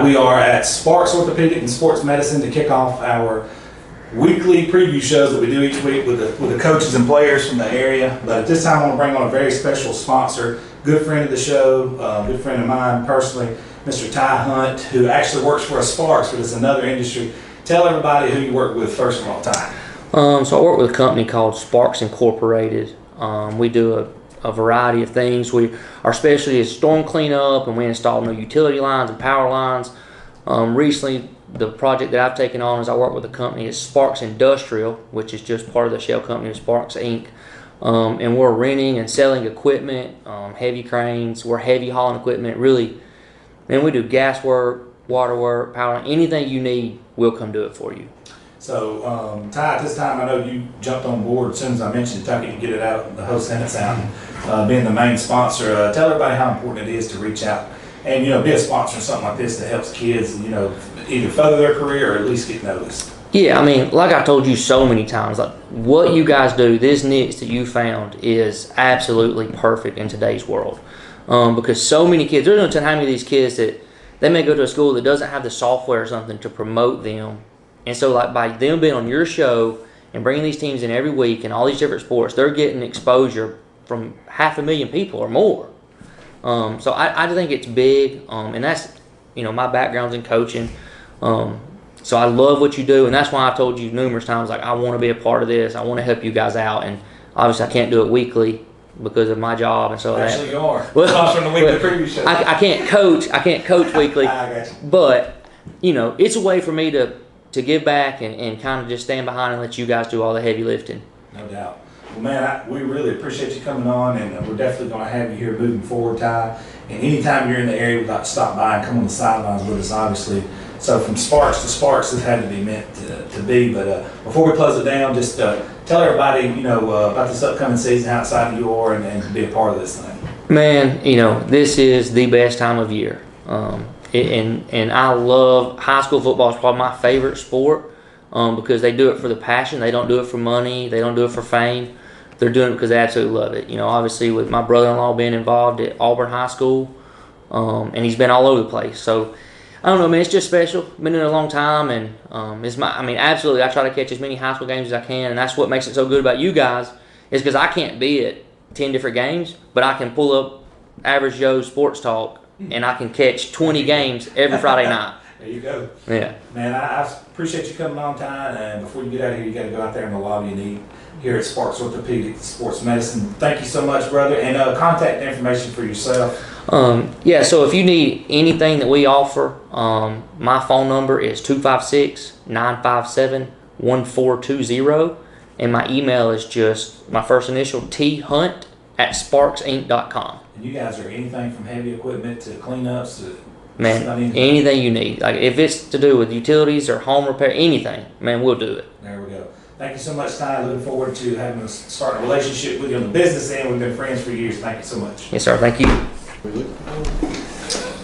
right, we are at Sparks Orthopedic and Sports Medicine to kick off our weekly preview shows that we do each week with the coaches and players from the area. But at this time, I want to bring on a very special sponsor, good friend of the show, good friend of mine personally, Mr. Ty Hunt, who actually works for Sparks, but it's another industry. Tell everybody who you work with first of all, Ty. So I work with a company called Sparks Incorporated. We do a variety of things. Our specialty is storm cleanup, and we install new utility lines and power lines. Recently, the project that I've taken on as I work with a company is Sparks Industrial, which is just part of the shell company of Sparks Inc. And we're renting and selling equipment, heavy cranes, we're heavy hauling equipment. Really, man, we do gas work, water work, power, anything you need, we'll come do it for you. So, Ty, at this time, I know you jumped on board as soon as I mentioned Tucky to get it out, the host sentence out, being the main sponsor. Tell everybody how important it is to reach out and, be a sponsor of something like this that helps kids, either further their career or at least get noticed. Yeah, I mean, like I told you so many times, like what you guys do, this niche that you found is absolutely perfect in today's world. Because so many kids, there's no telling how many of these kids that they may go to a school that doesn't have the software or something to promote them. And so, like, by them being on your show and bringing these teams in every week and all these different sports, they're getting exposure from 500,000 people or more. So I think it's big, and that's, my background's in coaching. So I love what you do, and that's why I told you numerous times, like, I want to be a part of this. I want to help you guys out, and obviously I can't do it weekly because of my job, and so actually you are. Well, from the weekly preview show. I can't coach weekly, I got you. but it's a way for me to give back and kind of just stand behind and let you guys do all the heavy lifting. No doubt. Well, man, we really appreciate you coming on, and we're definitely going to have you here moving forward, Ty. And anytime you're in the area, we'd like to stop by and come on the sidelines with us, obviously. So from Sparks to Sparks, this had to be meant to be. But before we close it down, just tell everybody, about this upcoming season, how excited you are, and be a part of this thing. Man, this is the best time of year. And I love high school football. Is probably my favorite sport because they do it for the passion. They don't do it for money. They don't do it for fame. They're doing it because they absolutely love it. Obviously with my brother-in-law being involved at Auburn High School, and he's been all over the place. So I don't know, man. It's just special. Been in a long time, and absolutely. I try to catch as many high school games as I can, and that's what makes it so good about you guys. Is because I can't be at 10 different games, but I can pull up Average Joe's Sports Talk. And I can catch 20 games every Friday night. There you go. Yeah. Man, I appreciate you coming on, Ty. And before you get out of here, you got to go out there in the lobby and eat here at Sparks Orthopedic Sports Medicine. Thank you so much, brother. And contact information for yourself. So if you need anything that we offer, my phone number is 256-957-1420. And my email is just my first initial, thunt@sparksinc.com. And you guys are anything from heavy equipment to cleanups to anything you need. Like if it's to do with utilities or home repair, anything, man, we'll do it. There we go. Thank you so much, Ty. Looking forward to having us start a relationship with you on the business end. We've been friends for years. Thank you so much. Yes, sir. Thank you.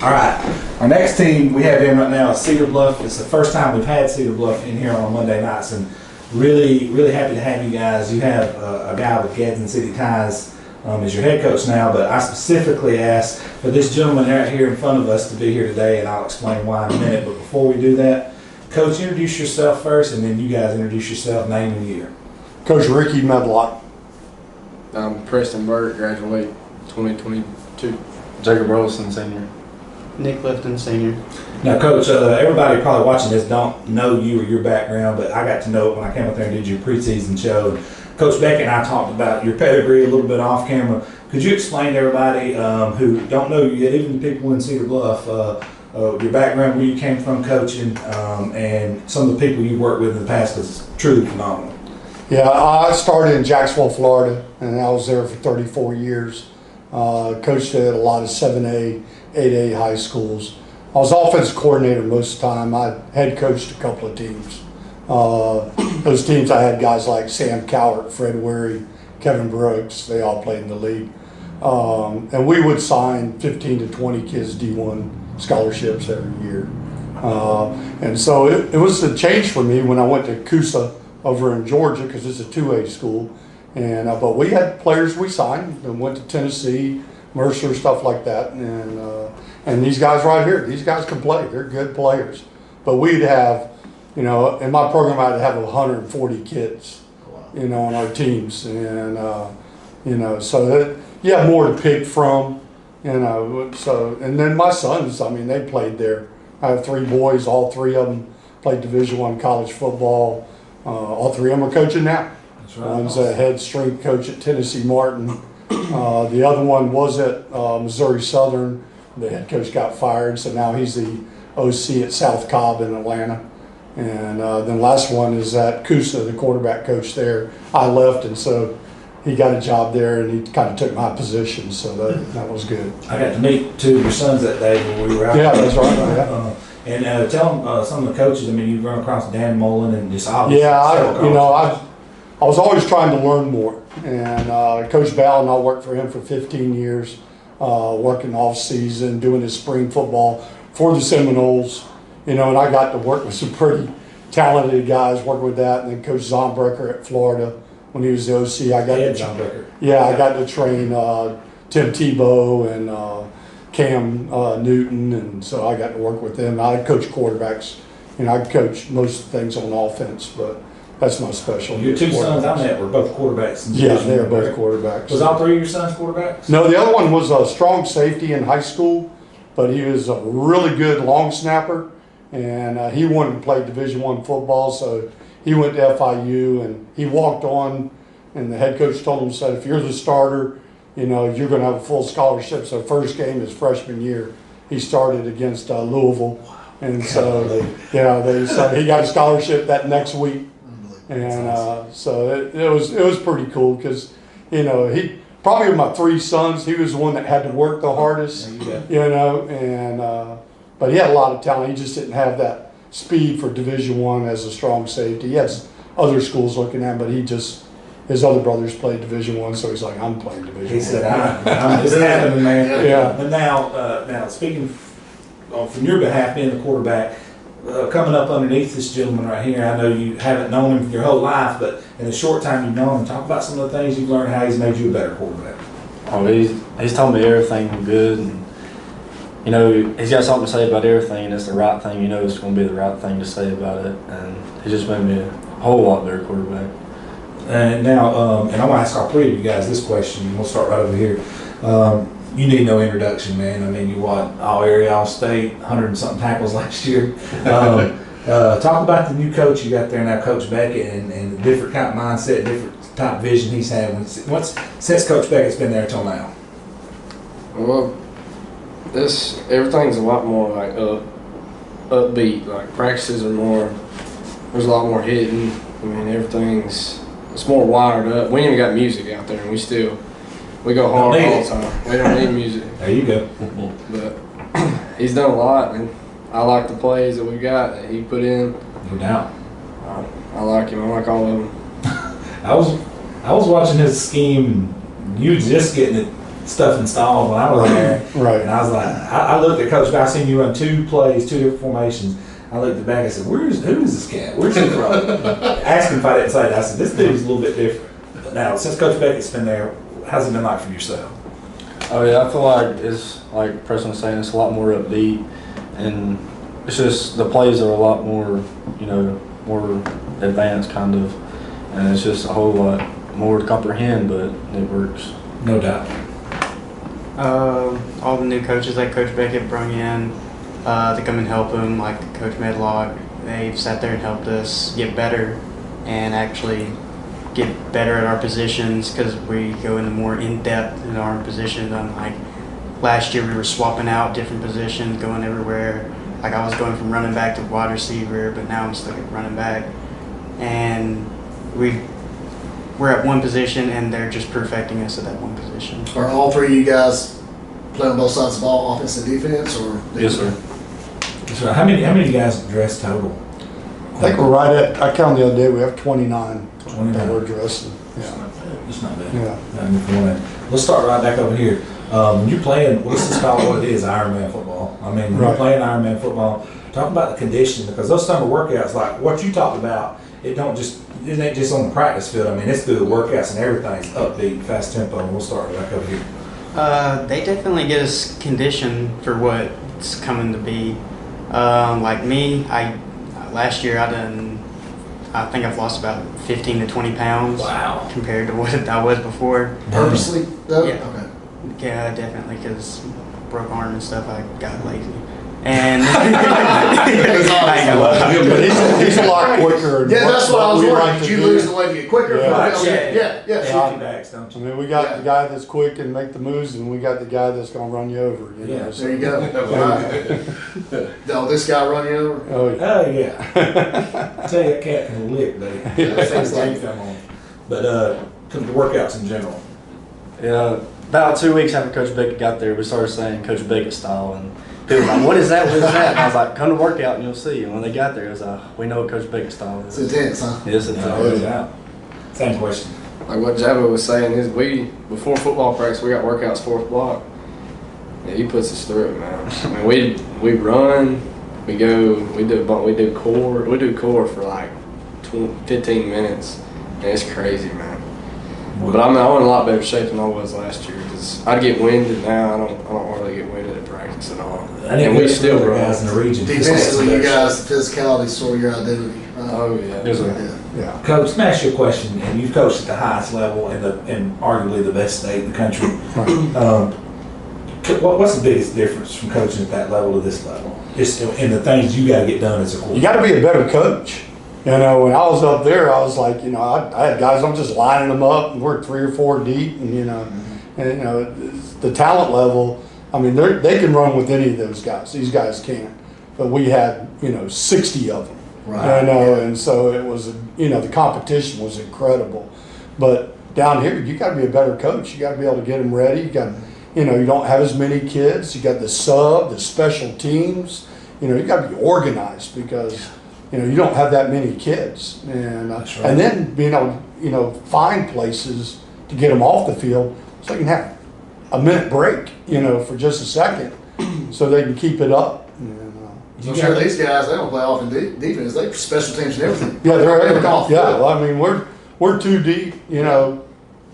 All right. Our next team we have in right now is Cedar Bluff. It's the first time we've had Cedar Bluff in here on Monday nights, and really, really happy to have you guys. You have a guy with Gadsden City ties as your head coach now, but I specifically asked for this gentleman right here in front of us to be here today, and I'll explain why in a minute. But before we do that, Coach, introduce yourself first, and then you guys introduce yourself, name and year. Coach Ricky Medlock. I'm Preston Burke, graduate 2022. Jacob Rollison, senior. Nick Lifton, senior. Now, Coach, everybody probably watching this don't know you or your background, but I got to know it when I came up there and did your preseason show. Coach Beck and I talked about your pedigree a little bit off camera. Could you explain to everybody who don't know you yet, even the people in Cedar Bluff, your background, where you came from coaching, and some of the people you worked with in the past? Because it's truly phenomenal. Yeah, I started in Jacksonville, Florida, and I was there for 34 years. Coached at a lot of 7A, 8A high schools. I was offensive coordinator most of the time. I head coached a couple of teams. Those teams I had guys like Sam Cowart, Fred Wary, Kevin Brooks. They all played in the league. And we would sign 15 to 20 kids D1 scholarships every year. And so it was a change for me when I went to Coosa over in Georgia, because it's a 2A school. And but we had players we signed and went to Tennessee, Mercer, stuff like that. And And these guys right here, these guys can play. They're good players. But we'd have, you know, in my program, I'd have 140 kids, you know, on our teams. And, you know, so that you have more to pick from, you know. So, and then my sons, I mean, they played there. I have 3 boys, all 3 of them played Division I college football. All 3 of them are coaching now. That's right. One's a head strength coach at Tennessee Martin. The other one was at Missouri Southern. The head coach got fired, so now he's the OC at South Cobb in Atlanta. And then last one is at Coosa, the quarterback coach there. I left, and so he got a job there, and he kind of took my position, so that was good. I got to meet 2 of your sons that day when we were out Yeah, there. that's right. Yeah. And tell them some of the coaches. I mean, you've run across Dan Mullen and just obviously. Yeah, several you know, coaches. I was always trying to learn more. And Coach Bowden, I worked for him for 15 years, working off season, doing his spring football for the Seminoles. You know, and I got to work with some pretty talented guys, working with that. And then Coach Zombrecker at Florida, when he was the OC, I got John Becker. I got to train Tim Tebow and Cam Newton, and so I got to work with them. I coach quarterbacks. You know, I coach most things on offense, but that's my specialty. Your 2 sons I met were both quarterbacks. Yeah, they were both quarterbacks. Was all 3 of your sons quarterbacks? No, the other one was a strong safety in high school, but he was a really good long snapper, and he wanted to play Division I football, so he went to FIU, and he walked on, and the head coach told him, said, if you're the starter, you know, you're going to have a full scholarship. So first game his freshman year, he started against Louisville, and so so he got a scholarship that next week. And so it was pretty cool because, you know, he probably of my 3 sons, he was the one that had to work the hardest, you know, and but he had a lot of talent. He just didn't have that speed for Division I as a strong safety. He had other schools looking at him, but his other brothers played Division I, so he's like, I'm playing Division I. He said, I'm just happening, man. Yeah. And now speaking from your behalf, being the quarterback, coming up underneath this gentleman right here, I know you haven't known him your whole life, but in the short time you've known him, talk about some of the things you've learned, how he's made you a better quarterback. Oh, he's told me everything good, and you know, he's got something to say about everything, and it's the right thing. You know, it's going to be the right thing to say about it, and he just made me a whole lot better quarterback. And now, and I'm gonna ask all 3 of you guys this question. We'll start right over here. You need no introduction, man. I mean, you won all area, all state, 100 and something tackles last year. Talk about the new coach you got there now, Coach Beckett, and the different kind of mindset, different type of vision he's had. Since Coach Beckett's been there till now? Well, everything's a lot more like upbeat. Like practices are more. There's a lot more hitting. I mean, it's more wired up. We ain't even got music out there, and we go hard all the time. We don't need music. There you go. But he's done a lot, and I like the plays that we got that he put in. No doubt. I like him. I like all of them. I was watching his scheme. You was just getting stuff installed when I was there. Right. And I was like, I looked at Coach. I seen you run 2 plays, 2 different formations. I looked back and said, who is this cat? Where's he from? Asked him if I didn't say that. I said, this dude's a little bit different. But now, since Coach Beckett's been there, how's it been like for yourself? Oh yeah, I feel like it's like Preston was saying, it's a lot more upbeat, and it's just the plays are a lot more, you know, more advanced kind of, and it's just a whole lot more to comprehend, but it works. No doubt. All the new coaches that Coach Beckett brought in to come and help him, like Coach Medlock, they've sat there and helped us get better and actually get better at our positions because we go into more in-depth in our positions. Like last year we were swapping out different positions, going everywhere. Like I was going from running back to wide receiver, but now I'm stuck at running back. And we're at one position and they're just perfecting us at that one position. Are all 3 of you guys playing on both sides of the ball, offense and defense, or? Yes, sir. So how many guys dressed total? I think we're right at, I counted the other day, we have 29 that 29. we're dressing. It's Yeah. not bad. It's not bad. Yeah. Let's start right back over here. When you're playing, let's just call it what it is, Ironman football. I mean, when you're Right. playing Ironman football, talk about the conditioning, because those summer workouts, like what you talked about, it ain't just on the practice field. I mean, it's through the workouts and everything's upbeat, fast tempo, and we'll start back over here. They definitely get us conditioned for what's coming to be. Like me, last year I think I've lost about 15 to 20 pounds. Wow. Compared to what I was before. Purposely, though? Yeah. Okay. Yeah, definitely, because broke arm and stuff, I got lazy. And But he's a lot quicker. than Yeah, that's what I was we wondering. like Did to you do. lose the weight to get quicker? Yeah. Yeah. Shoot backs, don't I you? mean, we got the guy that's quick and make the moves, and we got the guy that's gonna run you over. You know? Yeah. So- There you go. Right. Oh, this guy run you over? Oh, yeah. Oh, yeah. I tell you, that cat can lick, buddy. That's how his game come on. But, come to workouts in general. Yeah, about 2 weeks after Coach Beckett got there, we started saying Coach Beckett style, and people were like, "What is that? What is that?" And I was like, "Come to workout and you'll see." And when they got there, it was like, "We know what Coach Beckett style It's is." intense, huh? Yes, it's No doubt. Same question. Like what Jabba was saying is before football practice we got workouts 4th block. Yeah, he puts us through it, man. I mean, we run, we do core for like 15 minutes, and it's crazy, man. But I'm in a lot better shape than I was last year because I'd get winded now. I don't hardly get winded at practice at all. And we still run. guys in the region. Defensively, you guys, the physicality is sort of your identity. Oh yeah. There's a Yeah. Yeah. Coach, let me ask you a question, and you've coached at the highest level and arguably the best state in the country. What's the biggest difference from coaching at that level to this level? Just in the things you got to get done as a You quarterback. got to be a better coach. You know, when I was up there, I was like, I had guys, I'm just lining them up, and we're 3 or 4 deep, and the talent level. I mean, they can run with any of those guys. These guys can't. But we had 60 of them. Right. And so it was, the competition was incredible. But down here, you got to be a better coach. You got to be able to get them ready. You got, you don't have as many kids. You got the special teams. You got to be organized because, you don't have that many kids. And That's right. and then being able, find places to get them off the field so you can have a minute break, for just a second, so they can keep it up. I'm sure these guys, they don't play off in defense. They special teams and everything. Yeah, they're They off. yeah. Well, I mean, we're 2 deep,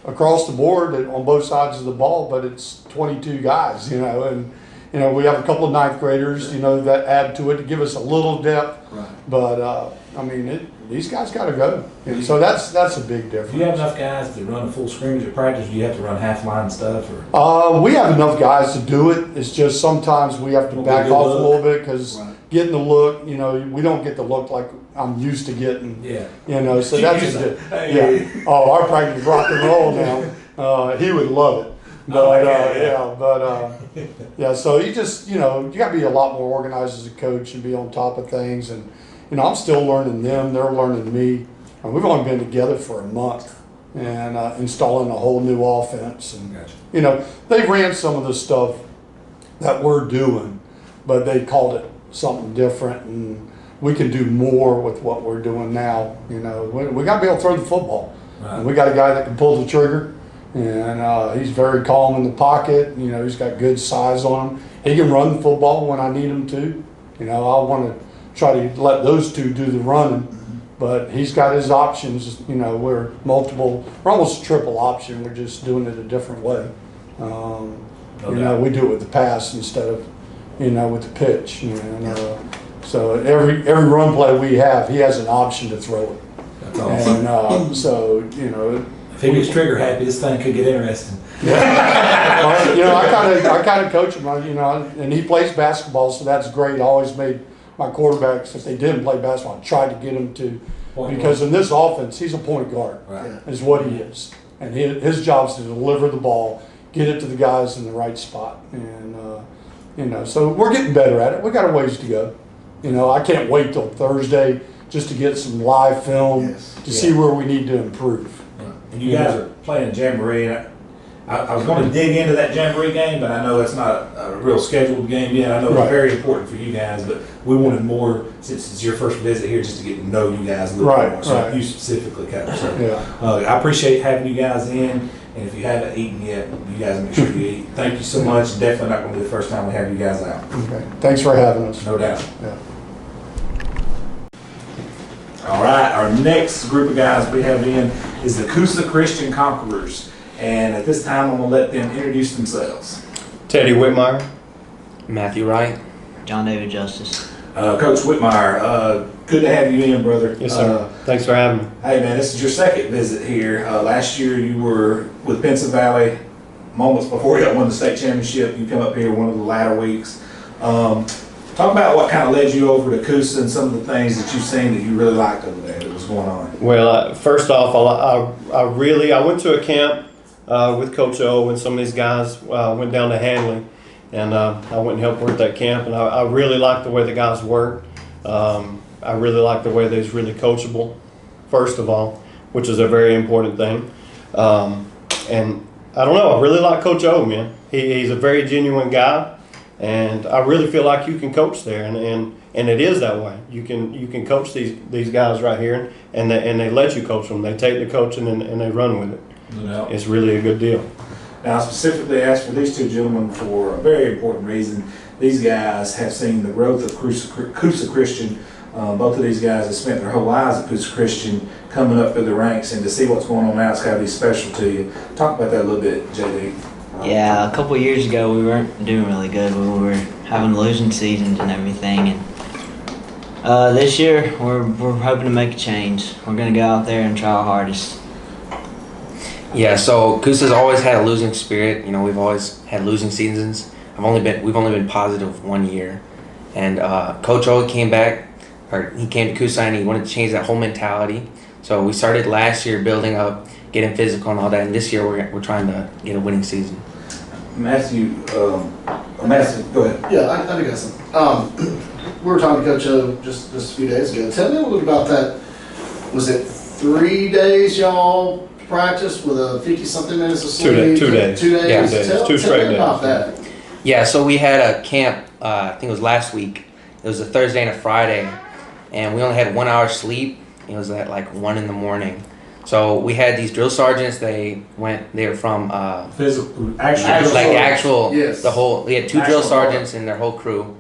across the board on both sides of the ball, but it's 22 guys, and we have a couple of 9th graders, that add to it to give us a little depth. Right. But I mean, these guys got to go, and so that's a big difference. Do you have enough guys to run a full scrimmage at practice? Or do you have to run half line stuff? Or We have enough guys to do it. It's just sometimes we have to Won't back be a good off a look. little bit because Right. getting the look, we don't get the look like I'm used to getting. yeah. So that's Hey. yeah. Oh, our practice is rock and roll now. He would love it. But yeah. So you just you got to be a lot more organized as a coach and be on top of things. And I'm still learning them. They're learning me. And we've only been together for a month and installing a whole new offense. And Gotcha. they ran some of the stuff that we're doing, but they called it something different. And we can do more with what we're doing now. We got to be able to throw the football. Right. And we got a guy that can pull the trigger, and he's very calm in the pocket. He's got good size on him. He can run the football when I need him to. I want to try to let those two do the running, but he's got his options. We're almost a triple option. We're just doing it a different way. We do it with the pass instead of, with the pitch. So every run play we have, he has an option to throw it. That's awesome. And so, If he gets trigger happy, this thing could get interesting. well, I kind of coach him, and he plays basketball, so that's great. I always made my quarterbacks, if they didn't play basketball, I tried to get them to, Point because in this offense, he's a point guard, Right. is what he is. And his job is to deliver the ball, get it to the guys in the right spot. And, so we're getting better at it. We got a ways to go. I can't wait till Thursday just to get some live film Yes. to see where we need to improve. And you guys are playing Jamboree. And I was going to dig into that Jamboree game, but I know it's not a real scheduled game yet. I know Right. it's very important for you guys, but we wanted more, since it's your first visit here, just to get to know you guys a little Right, more. So right. you specifically, Coach. So, Yeah. I appreciate having you guys in. And if you haven't eaten yet, you guys make sure you eat. Thank you so much. Definitely not going to be the first time we have you guys out. Okay. Thanks for having us. No doubt. Yeah. All right, our next group of guys we have in is the Coosa Christian Conquerors. And at this time, I'm going to let them introduce themselves. Teddy Whitmire. Matthew Wright. John David Justice. Coach Whitmire, good to have you in, brother. Yes, sir. Thanks for having me. Hey, man, this is your second visit here. Last year, you were with Pinson Valley. Moments before you won the state championship, you come up here one of the latter weeks. Talk about what kind of led you over to Coosa and some of the things that you've seen that you really liked over there that was going on. Well, first off, I went to a camp with Coach O, and some of these guys went down to Hanley, and I went and helped work that camp, and I really liked the way the guys worked. I really liked the way they was really coachable, first of all, which is a very important thing. And I don't know, I really like Coach O, man. He's a very genuine guy, and I really feel like you can coach there, and it is that way. You can coach these guys right here, and they let you coach them. They take the coaching and they run with it. No. It's really a good deal. Now, I specifically asked for these two gentlemen for a very important reason. These guys have seen the growth of Coosa Christian. Both of these guys have spent their whole lives at Coosa Christian, coming up through the ranks, and to see what's going on now, it's got to be special to you. Talk about that a little bit, JD. Yeah, a couple of years ago we weren't doing really good. We were having losing seasons and everything, and this year we're hoping to make a change. We're gonna go out there and try our hardest. Yeah, so Coosa's always had a losing spirit. You know, we've always had losing seasons. We've only been positive 1 year, and Coach O came back, or he came to Coosa and he wanted to change that whole mentality. So we started last year building up, getting physical and all that, and this year we're trying to get a winning season. Matthew, go ahead. Yeah, I do got some. We were talking to Coach O just a few days ago. Tell me a little bit about that. Was it 3 days y'all practiced with a 50-something minutes of sleep? 2 days. 2 days? Yeah. 2 days. Tell 2 straight me about days. that. Yeah, so we had a camp, I think it was last week. It was a Thursday and a Friday, and we only had 1 hour sleep. It was at like 1 in the morning. So we had these drill sergeants. They were from actual. Yes. We had 2 Actual drill sergeants and their whole crew,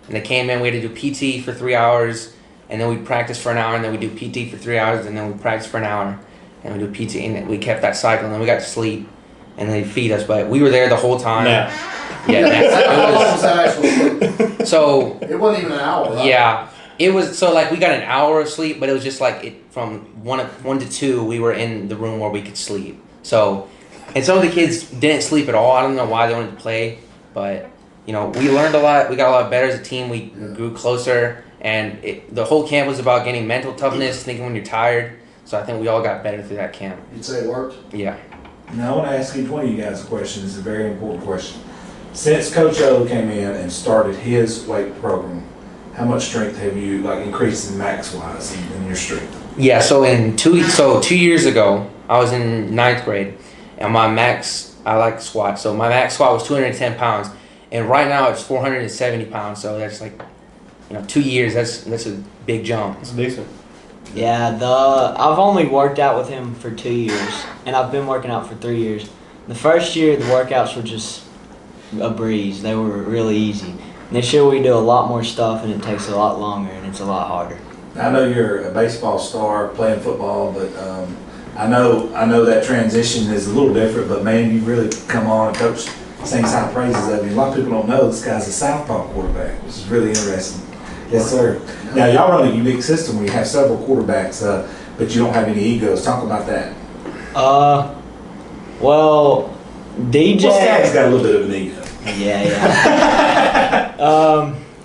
and they came in. We had to do PT for 3 hours, and then we practice for an hour, and then we do PT for 3 hours, and then we practice for an hour, and we do PT, and we kept that cycle, and then we got to sleep, and they feed us. But we were there the whole time. Now, Yeah. How long was that actual sleep? So It wasn't even an hour, right? yeah, it was. So like we got an hour of sleep, but it was just like from 1 to 2, we were in the room where we could sleep. So, and some of the kids didn't sleep at all. I don't know why they wanted to play, but you know, we learned a lot. We got a lot better as a team. We grew closer, and the whole camp was about getting mental toughness, thinking when you're tired. So I think we all got better through that camp. You'd say it worked? Yeah. Now, I want to ask each one of you guys a question. This is a very important question. Since Coach O came in and started his weight program, how much strength have you increased in max-wise in your strength? Yeah, so 2 years ago, I was in 9th grade, and my max, I like squats, so my max squat was 210 pounds, and right now it's 470 pounds, so that's 2 years, that's a big jump. it's decent. Yeah, I've only worked out with him for 2 years, and I've been working out for 3 years. The first year, the workouts were just a breeze. They were really easy. This year, we do a lot more stuff, and it takes a lot longer, and it's a lot harder. I know you're a baseball star playing football, but I know that transition is a little different, but man, you really come on and Coach sings high praises of you. A lot of people don't know this guy's a southpaw quarterback, which is really interesting. Yes, sir. Now, y'all run a unique system where you have several quarterbacks, but you don't have any egos. Talk about that. Well, DJ. Well, Scag's got a little bit of an ego. Yeah.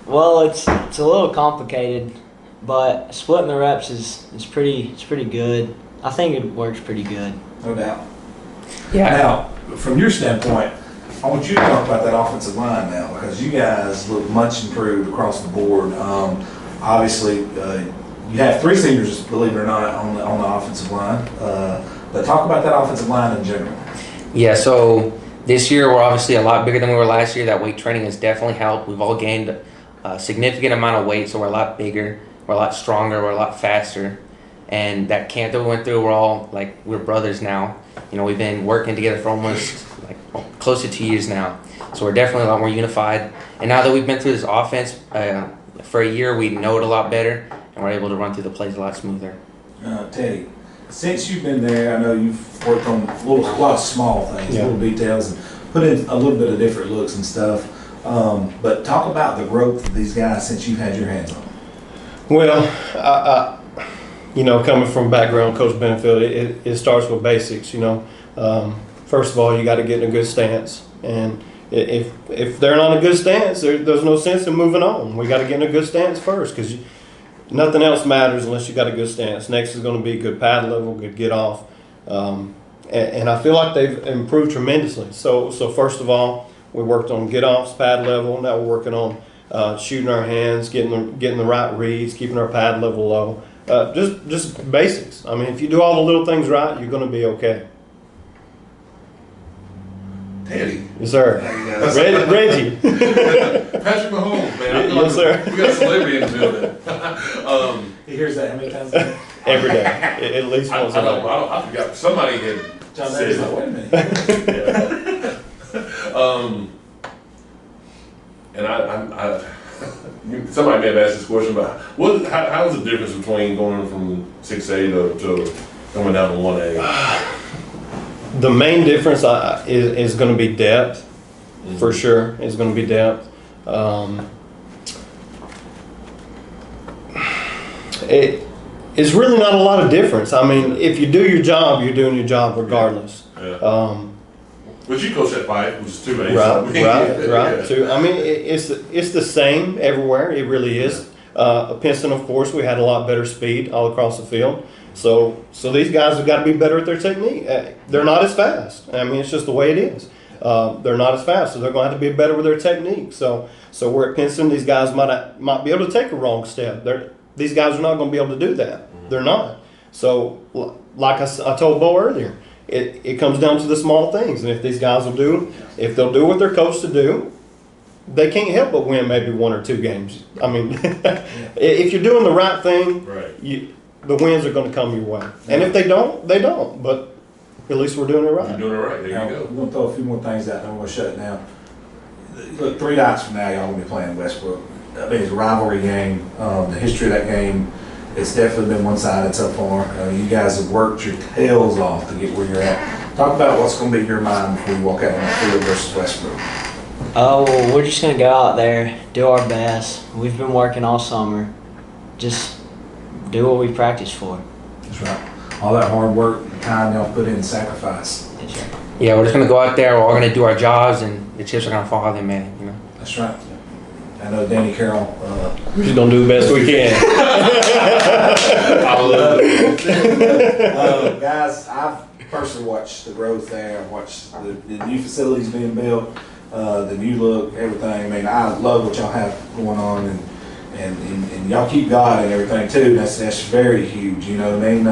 Well, it's a little complicated, but splitting the reps is pretty good. I think it works pretty good. No doubt. Yeah. Now, from your standpoint, I want you to talk about that offensive line now, because you guys look much improved across the board. Obviously, you have 3 seniors, believe it or not, on the offensive line. But talk about that offensive line in general. Yeah, so this year we're obviously a lot bigger than we were last year. That weight training has definitely helped. We've all gained a significant amount of weight, so we're a lot bigger, we're a lot stronger, we're a lot faster. And that camp that we went through, we're brothers now. You know, we've been working together for almost close to 2 years now. So we're definitely a lot more unified. And now that we've been through this offense for a year, we know it a lot better, and we're able to run through the plays a lot smoother. Teddy, Since you've been there, I know you've worked on a lot of small things, Yeah. little details, and put in a little bit of different looks and stuff. But talk about the growth of these guys since you've had your hands on them. Well, coming from background, Coach Benfield, it starts with basics. First of all, you got to get in a good stance, and if they're not in a good stance, there's no sense in moving on. We got to get in a good stance first, because nothing else matters unless you got a good stance. Next is going to be good pad level, good get off, and I feel like they've improved tremendously. So first of all, we worked on get offs, pad level. Now we're working on shooting our hands, getting the right reads, keeping our pad level low. Just basics. I mean, if you do all the little things right, you're going to be okay. Teddy. Yes, sir. Reggie. Patrick Mahomes, man. I feel Yes, sir. We got a celebrity in the building. He hears that how many times a day? Every day, at least once a day. I forgot. Somebody had John said Davis, like, wait a minute. and I somebody may have asked this question about how's the difference between going from 6A to coming down to 1A? The main difference is going to be depth, for sure. It's going to be depth. It's really not a lot of difference. I mean, if you do your job, you're doing your job regardless. Yeah. But you coach at 5, which is 2A. Right. So, I mean, it's the same everywhere. It really is. At Pinson, of course, we had a lot better speed all across the field. So these guys have got to be better at their technique. They're not as fast. I mean, it's just the way it is. They're not as fast, so they're going to have to be better with their technique. So we're at Pinson. These guys might be able to take a wrong step. These guys are not going to be able to do that. They're not. So, like I told Bo earlier, it comes down to the small things. And if these guys if they'll do what they're coached to do, they can't help but win maybe 1 or 2 games. I mean, if you're doing the right thing, the wins are going to come your way. And if they don't, they don't. But at least we're doing it right. You're doing it right. There you go. We're going to throw a few more things out there. We're going to shut it down. Look, 3 nights from now, y'all will be playing Westbrook. I mean, it's a rivalry game. The history of that game, it's definitely been one-sided so far. You guys have worked your tails off to get where you're at. Talk about what's going to be in your mind before you walk out on the field versus Westbrook. Oh, well, we're just going to go out there, do our best. We've been working all summer. Just do what we practice for. That's right. All that hard work, the time y'all put in, the sacrifice. That's right. Yeah, we're just gonna go out there. We're all gonna do our jobs, and the chips are gonna fall in, man. You know. That's right. I know Danny Carroll. We're just going to do the best we can. I love it. Guys, I've personally watched the growth there. I've watched the new facilities being built, the new look, everything. I mean, I love what y'all have going on, and y'all keep God and everything too. That's very huge. You know what I mean?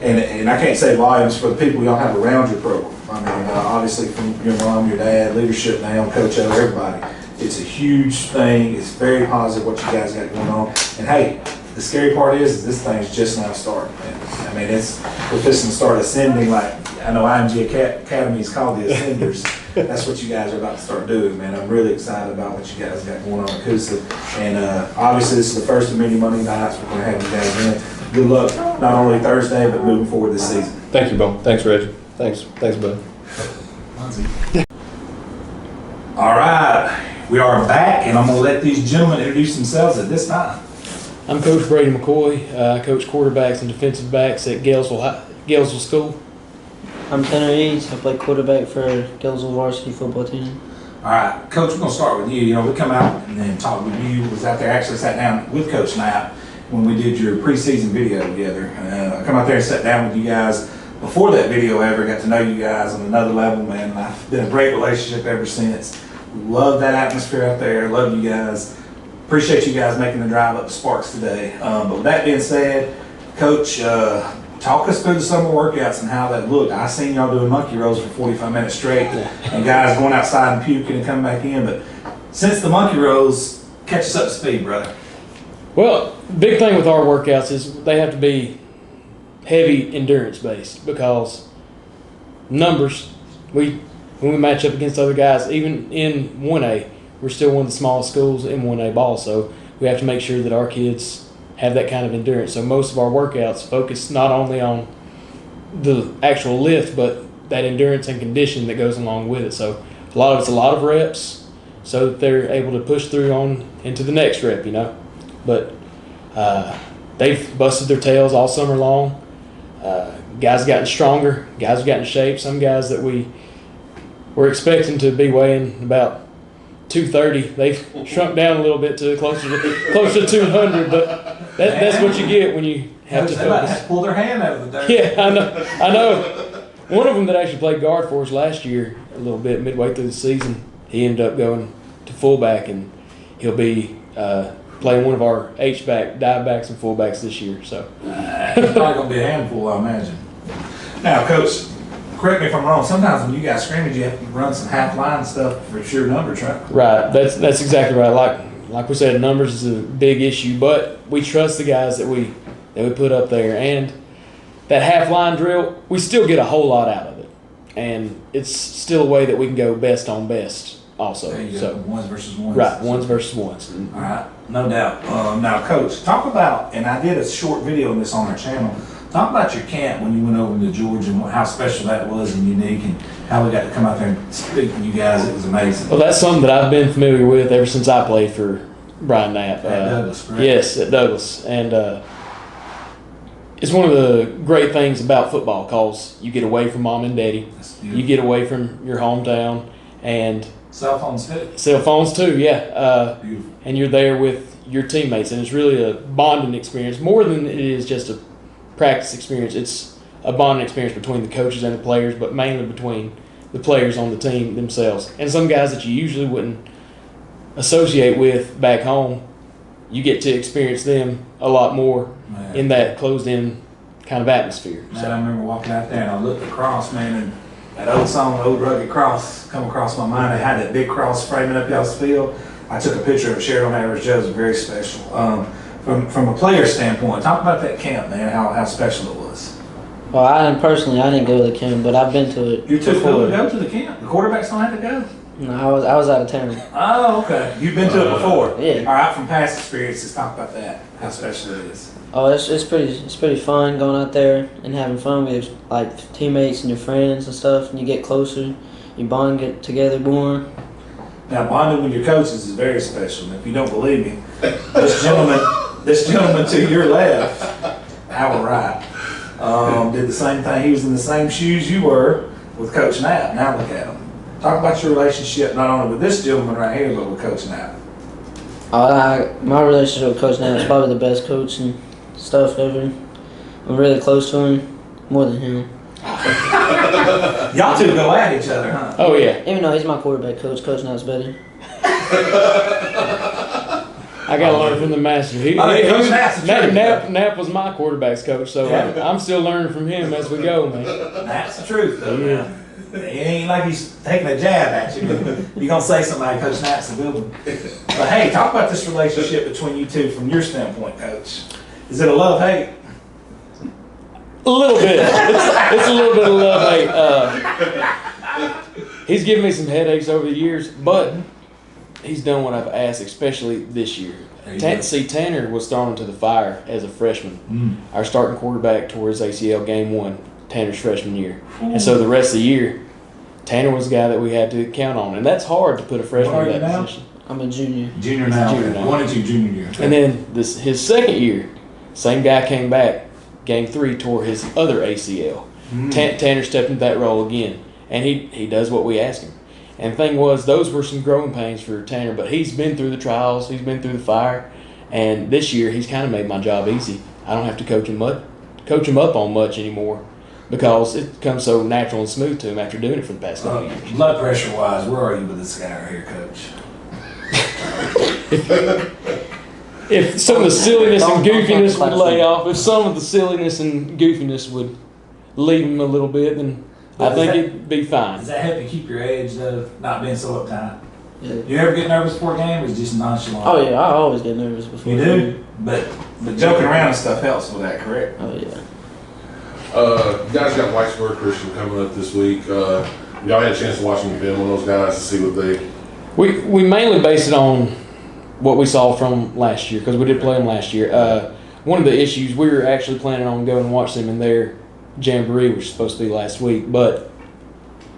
And I can't say volumes for the people y'all have around your program. I mean, obviously from your mom, your dad, leadership now, Coach O, everybody. It's a huge thing. It's very positive what you guys got going on. And hey, the scary part is this thing's just now starting. I mean, we're just to start ascending. Like I know IMG Academy is called the Ascenders. That's what you guys are about to start doing, man. I'm really excited about what you guys got going on at Coosa. And obviously, this is the first of many Monday nights. We're going to have you guys in. Good luck, not only Thursday, but moving forward this season. Thank you, Bo. Thanks, Reggie. Thanks, bud. All right. We are back, and I'm going to let these gentlemen introduce themselves at this time. I'm Coach Brady McCoy. I coach quarterbacks and defensive backs at Gaylesville School. I'm Tanner Eads. I play quarterback for Gaylesville varsity football team. All right, Coach, we're going to start with you. You know, we come out and then talk with you. Was out there, actually sat down with Coach Knapp when we did your preseason video together. I come out there and sat down with you guys. Before that video ever, got to know you guys on another level, man. And I've been a great relationship ever since. Love that atmosphere out there. Love you guys. Appreciate you guys making the drive up to Sparks today. But with that being said, Coach, talk us through the summer workouts and how that looked. I seen y'all doing monkey rolls for 45 minutes straight, and guys going outside and puking and coming back in. But since the monkey rolls, catch us up to speed, brother. Well, big thing with our workouts is they have to be heavy endurance based because numbers. When we match up against other guys, even in 1A, we're still one of the smallest schools in 1A ball. So we have to make sure that our kids have that kind of endurance. So most of our workouts focus not only on the actual lift, but that endurance and condition that goes along with it. So a lot of reps, so that they're able to push through on into the next rep, you know. But they've busted their tails all summer long. Guys have gotten stronger. Guys have gotten in shape. Some guys that we were expecting to be weighing about 230, they've shrunk down a little bit to closer to 200. But that's what you get when you have to They about to focus. have to pull their hand out of the dirt. Yeah, I know. One of them that actually played guard for us last year a little bit, midway through the season, he ended up going to fullback, and he'll be playing one of our H-back, dive backs and fullbacks this year. So It's probably going to be a handful, I imagine. Now, Coach, correct me if I'm wrong. Sometimes when you guys scrimmage, you have to run some half line stuff for sure numbers, right? right, that's exactly right. Like we said, numbers is a big issue, but we trust the guys that we put up there, and that half line drill, we still get a whole lot out of it, and it's still a way that we can go best on best also. There you go. So Ones versus ones. right, ones versus ones. All right, no doubt. Now, Coach, talk about, and I did a short video on this on our channel. Talk about your camp when you went over to Georgia and how special that was and unique, and how we got to come out there and speak to you guys. It was amazing. Well, that's something that I've been familiar with ever since I played for Brian Knapp. At Douglas, correct? Yes, at Douglas. And it's one of the great things about football, because you get away from mom and daddy. That's beautiful. You get away from your hometown, and Cell phones too. cell phones too, yeah. Beautiful. And you're there with your teammates, and it's really a bonding experience. More than it is just a practice experience, it's a bonding experience between the coaches and the players, but mainly between the players on the team themselves. And some guys that you usually wouldn't associate with back home, you get to experience them a lot more Man. in that closed-in kind of atmosphere. Man, I remember walking out there and I looked across, man, and that old song, Old Rugged Cross, come across my mind. They had that big cross framing up y'all's field. I took a picture of it, shared on Average Joe's, very special. From a player standpoint, talk about that camp, man, how special it was. Well, I didn't go to the camp, but I've been to it. You took before. to go to the camp? The quarterbacks don't have to go? No, I was out of town. Oh, okay. You've been to it before? Yeah. All right, from past experiences, talk about that, how special it is. Oh, it's pretty fun going out there and having fun with like teammates and your friends and stuff, and you get closer, you bond, get together more. Now, bonding with your coaches is very special. And if you don't believe me, this gentleman to your left, our right, did the same thing. He was in the same shoes you were with Coach Knapp. Now look at him. Talk about your relationship not only with this gentleman right here, but with Coach Knapp. My relationship with Coach Knapp is probably the best coach and stuff ever. I'm really close to him, more than him. Y'all two go at each other, huh? Oh, yeah. Even though he's my quarterback coach, Coach Knapp's better. I got to learn from the master. Coach Knapp's the truth. Nap was my quarterback's coach, so Yeah. I'm still learning from him as we go, man. That's the truth, though. Yeah. Man. It ain't like he's taking a jab at you. You're going to say somebody, Coach Knapp's a good one. But hey, talk about this relationship between you two from your standpoint, Coach. Is it a love-hate? A little bit. It's a little bit of love-hate. He's given me some headaches over the years, but he's done what I've asked, especially this year. Tanner was thrown into the fire as a freshman. Our starting quarterback tore his ACL game one, Tanner's freshman year. And so the rest of the year, Tanner was the guy that we had to count on. And that's hard to put a freshman in that position. I'm a junior. Junior now. Junior now. 1 and 2 junior year. And then his second year, same guy came back. Game 3 tore his other ACL. Tanner stepped into that role again, and he does what we ask him. And the thing was, those were some growing pains for Tanner, but he's been through the trials, he's been through the fire, and this year he's kind of made my job easy. I don't have to coach him up on much anymore because it comes so natural and smooth to him after doing it for the past couple of years. Blood pressure wise, where are you with this guy right here, Coach? If some of the silliness and goofiness would lay off, if some of the silliness and goofiness would leave him a little bit, then I think it'd be fine. Does that help you keep your edge, though, not being so uptight? Yeah. You ever get nervous before a game, or is it just nonchalant? Oh yeah, I always get nervous before. You do? But joking around and stuff helps with that, correct? Oh yeah. You guys got Coosa Christian coming up this week. Y'all had a chance to watch some film on those guys to see what they. We mainly base it on what we saw from last year because we did play them last year. one of the issues, we were actually planning on going and watch them in their jamboree, which was supposed to be last week, but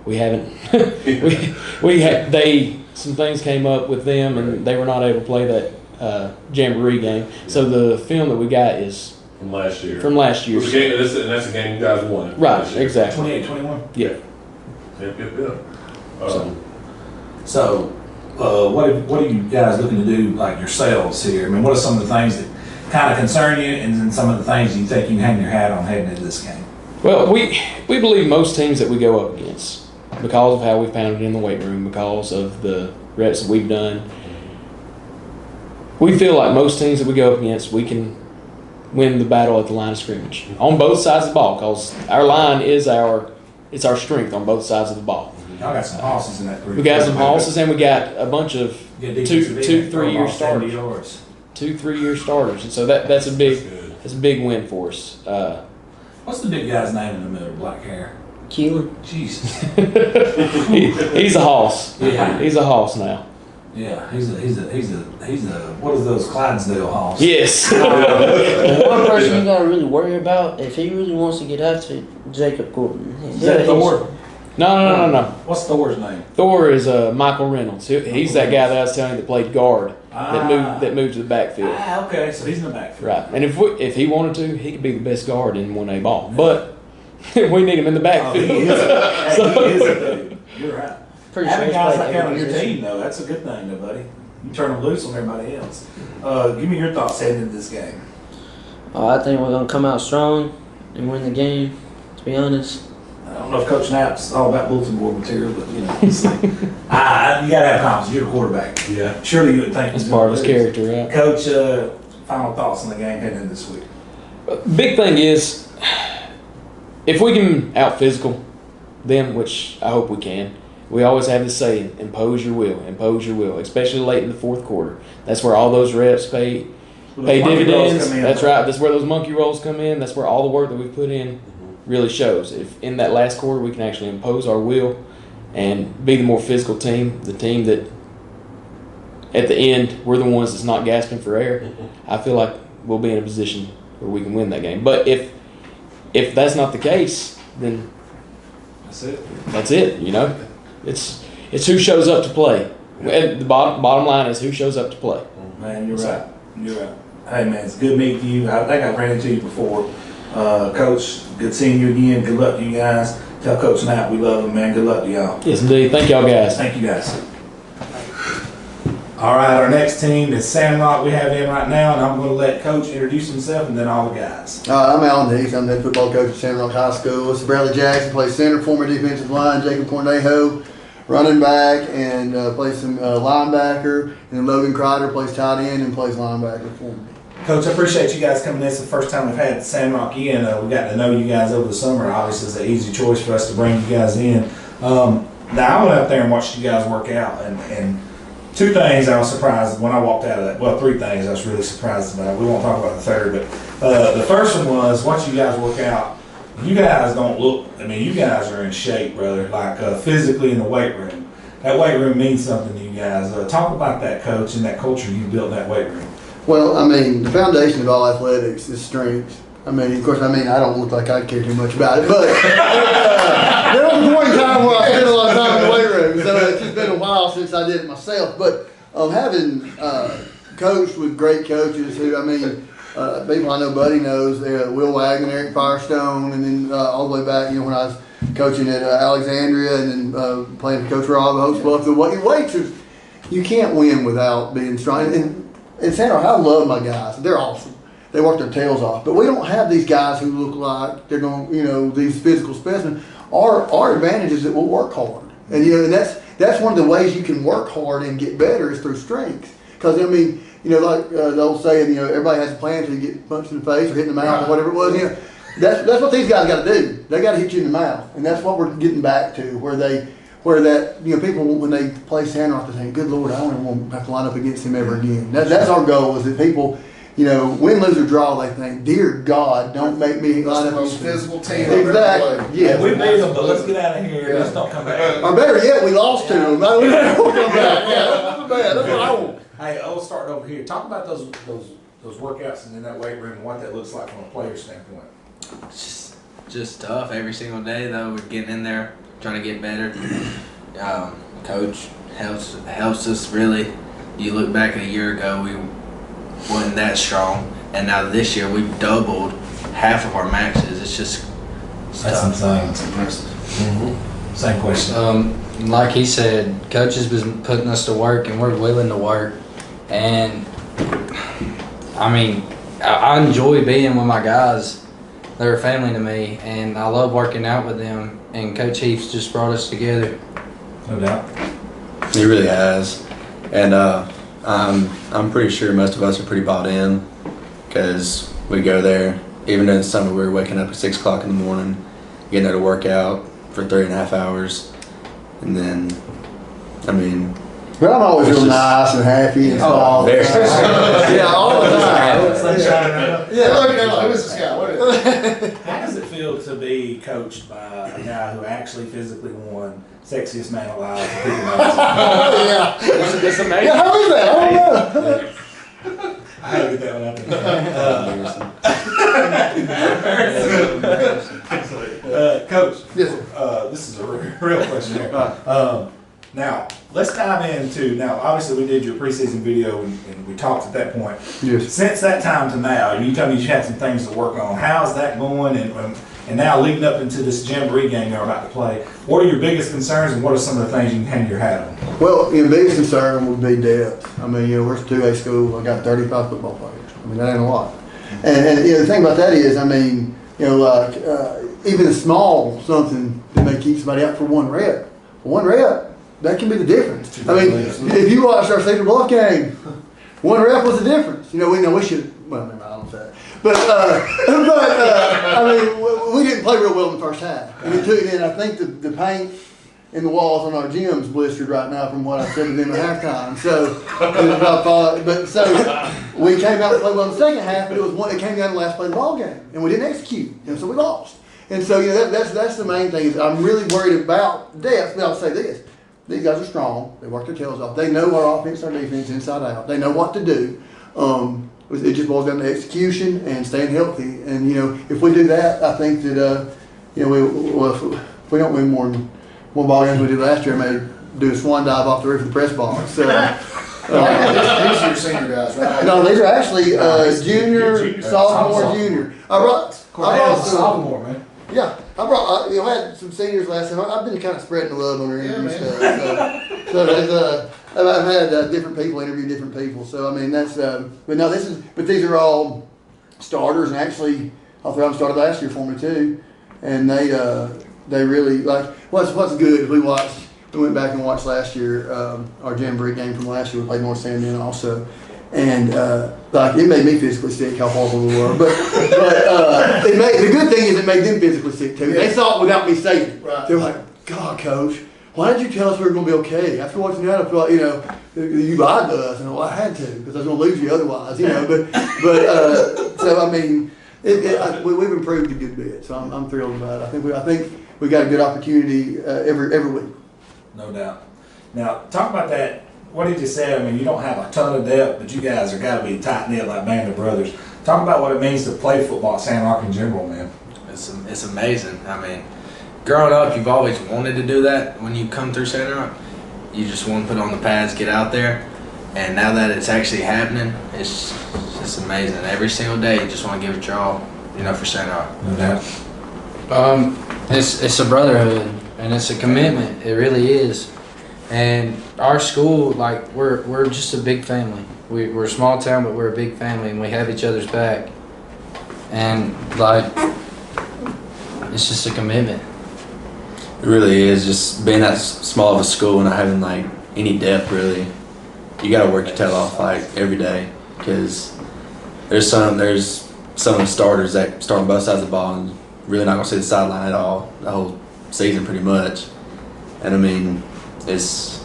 we haven't. Some things came up with them, and they were not able to play that jamboree game. So the film that we got is From last year. from last year. It's a game, and that's a game you guys won. Right, last year. exactly. 28-21. Yeah. Yep. So, what are you guys looking to do, like yourselves here? I mean, what are some of the things that kind of concern you, and then some of the things you think you can hang your hat on heading into this game? Well, we believe most teams that we go up against, because of how we pounded in the weight room, because of the reps that we've done, we feel like most teams that we go up against, we can win the battle at the line of scrimmage on both sides of the ball, because our line is our strength on both sides of the ball. Y'all got some hosses in that group. We got some hosses, and we got a bunch of two, 3-year starters. 2 3-year starters, and so that's a big win for us. What's the big guy's name in the middle, black hair? Keelan. Jesus. He's a hoss. Yeah. He's a hoss now. Yeah, he's a what is those Clydesdale hoss? Yes. One person you gotta really worry about, if he really wants to get after it, Jacob Gordon. Is that Thor? No. What's Thor's name? Thor is Michael Reynolds. He's that guy that I was telling you that played guard that moved to the backfield. Okay, so he's in the backfield. Right, and if he wanted to, he could be the best guard in 1A ball, but we need him in the backfield. He is a dude. You're right. Pretty sure Having he's guys played like that on every your position. team, though, that's a good thing, though, buddy. You turn them loose on everybody else. Give me your thoughts heading into this game. I think we're gonna come out strong and win the game. To be honest. I don't know if Coach Knapp's all about bulletin board material, but you know, it's like, you gotta have confidence. You're the quarterback. Yeah. Surely you would think That's he's part of gonna his lose. character, right? Coach, final thoughts on the game heading into this week. Big thing is, if we can out physical them, which I hope we can, we always have this saying, impose your will, especially late in the fourth quarter. That's where all those reps pay dividends. That's right. That's where those monkey rolls come in. That's where all the work that we've put in really shows. If in that last quarter we can actually impose our will and be the more physical team, the team that at the end we're the ones that's not gasping for air, I feel like we'll be in a position where we can win that game. But if that's not the case, then that's it. You know, it's who shows up to play. And the bottom line is who shows up to play. Man, you're right. You're right. Hey, man, it's good meeting you. I think I ran into you before. Coach, good seeing you again. Good luck to you guys. Tell Coach Knapp we love him, man. Good luck to y'all. Yes, indeed. Thank y'all, guys. Thank you, guys. All right, our next team is Sandrock we have in right now, and I'm going to let Coach introduce himself and then all the guys. I'm Alan Heath. I'm the head football coach at Sandrock High School. It's Bradley Jackson plays center, former defensive line. Jacob Cornejo, running back, and plays some linebacker. And then Logan Crider plays tight end and plays linebacker for me. Coach, I appreciate you guys coming in. It's the first time we've had Sandrock in. We got to know you guys over the summer. Obviously, it's an easy choice for us to bring you guys in. Now, I went out there and watched you guys work out, and two things I was surprised when I walked out of that. Well, three things I was really surprised about. We won't talk about the third, but the first one was watching you guys work out. You guys don't look, I mean, you guys are in shape, brother, like physically in the weight room. That weight room means something to you guys. Talk about that, Coach, and that culture you built in that weight room. Well, I mean, the foundation of all athletics is strength. I mean, of course, I don't look like I care too much about it, but there was one time where I spent a lot of time in the weight room, so it's just been a while since I did it myself. But having coached with great coaches who, I mean, people I know Buddy knows, Will Wagner, Eric Firestone, and then all the way back, you know, when I was coaching at Alexandria and then playing for Coach Rob at Hokes Bluff. The weights, you can't win without being strong. And Sandra, I love my guys. They're awesome. They work their tails off. But we don't have these guys who look like they're going, you know, these physical specimens. Our advantage is that we'll work hard. And, you know, and that's one of the ways you can work hard and get better is through strength. Because, I mean, you know, like the old saying, you know, everybody has a plan until you get punched in the face or hit in the mouth or whatever it was. You know, that's what these guys got to do. They got to hit you in the mouth. And that's what we're getting back to, where that, you know, people, when they play Sandrock, they think, good Lord, I don't even want to have to line up against him ever again. That's our goal, is that people, you know, win, lose, or draw, they think, dear God, don't make me line up. That's the most physical team I've ever Exactly. played. Yeah. We beat them, but let's get out of here. Let's don't come back. Or better yet, we lost to them. We don't come back. Yeah, that's bad. That's what I want. Hey, I'll start over here. Talk about those those workouts and in that weight room and what that looks like from a player standpoint? Just tough every single day though. We're getting in there, trying to get better. Coach helps us really. You look back at a year ago, we wasn't that strong, and now this year we've doubled half of our maxes. It's just That's insane. That's impressive. Mm-hmm. Same question. like he said, coach has been putting us to work, and we're willing to work. And I mean, I enjoy being with my guys. They're a family to me, and I love working out with them. And Coach Heath's just brought us together. No doubt. He really has, and I'm pretty sure most of us are pretty bought in because we go there. Even during the summer, we were waking up at 6 o'clock in the morning, getting there to work out for 3.5 hours, and then, I mean. But I'm always It's real just- nice and happy and Oh, small. very. Yeah, all the time. Yeah, look at that. Who's this guy? What is it? How does it feel to be coached by a guy who actually physically won Sexiest Man Alive? Yeah. It's amazing. Yeah, how is that? I don't know. I had to get that one up. Coach, this is a real question here. Now, let's dive into, now obviously we did your preseason video and we talked at that point. Yes. Since that time to now, you told me you had some things to work on. How's that going? And now leading up into this Jamboree game you're about to play, what are your biggest concerns and what are some of the things you can hang your hat on? Well, the biggest concern would be depth. I mean, we're a 2A school. I got 35 football players. I mean, that ain't a lot. And the thing about that is, I mean, like even a small something that may keep somebody out for one rep. That can be the difference. I mean, if you watched our Cedar Bluff game, one rep was the difference. We know we should. Well, never mind, I don't say that. But I mean, we didn't play real well in the first half. And then I think the paint and the walls on our gym's blistered right now from what I said to them at halftime. So, we came out and played well in the second half, but it came down to the last play of the ball game, and we didn't execute, so we lost. And so that's the main thing. Is I'm really worried about depth. But I'll say this. These guys are strong. They work their tails off. They know our offense, our defense, inside out. They know what to do. It just boils down to execution and staying healthy. And if we do that, I think that if we don't win more ball games we did last year, I may do a swan dive off the roof of the press box. So, These are your senior guys, right? no, these are actually junior, sophomore, junior. I brought sophomore, man. Yeah, I had some seniors last time. I've been kind of spreading the love on their interview stuff. So I've had different people interview different people. So I mean but these are all starters, and actually all three of them started last year for me too, and they really like what's good. We went back and watched last year our Jamboree game from last year. We played North San Diego also. And it made me physically sick how horrible we were. But the good thing is it made them physically sick too. They saw it without me saying it. Right. They were like, "God, Coach, why did you tell us we were going to be okay?" After watching that, I feel like you lied to us, and I had to because I was going to lose you otherwise. So I mean, we've improved a good bit. So I'm thrilled about it. I think we got a good opportunity every week. No doubt. Now talk about that. What did you say? I mean, you don't have a ton of depth, but you guys are got to be tight knit like band of brothers. Talk about what it means to play football at San Roque in general, man. It's amazing. I mean, growing up, you've always wanted to do that. When you come through Cedar Bluff, you just want to put on the pads, get out there, and now that it's actually happening, it's just amazing. Every single day, you just want to give it your all, for Cedar Bluff. No doubt. It's a brotherhood and it's a commitment. It really is. And our school, we're just a big family. We're a small town, but we're a big family, and we have each other's back. And it's just a commitment. It really is. Just being that small of a school and not having any depth really. You got to work your tail off every day because there's some of the starters that start on both sides of the ball and really not gonna see the sideline at all the whole season pretty much. And I mean, it's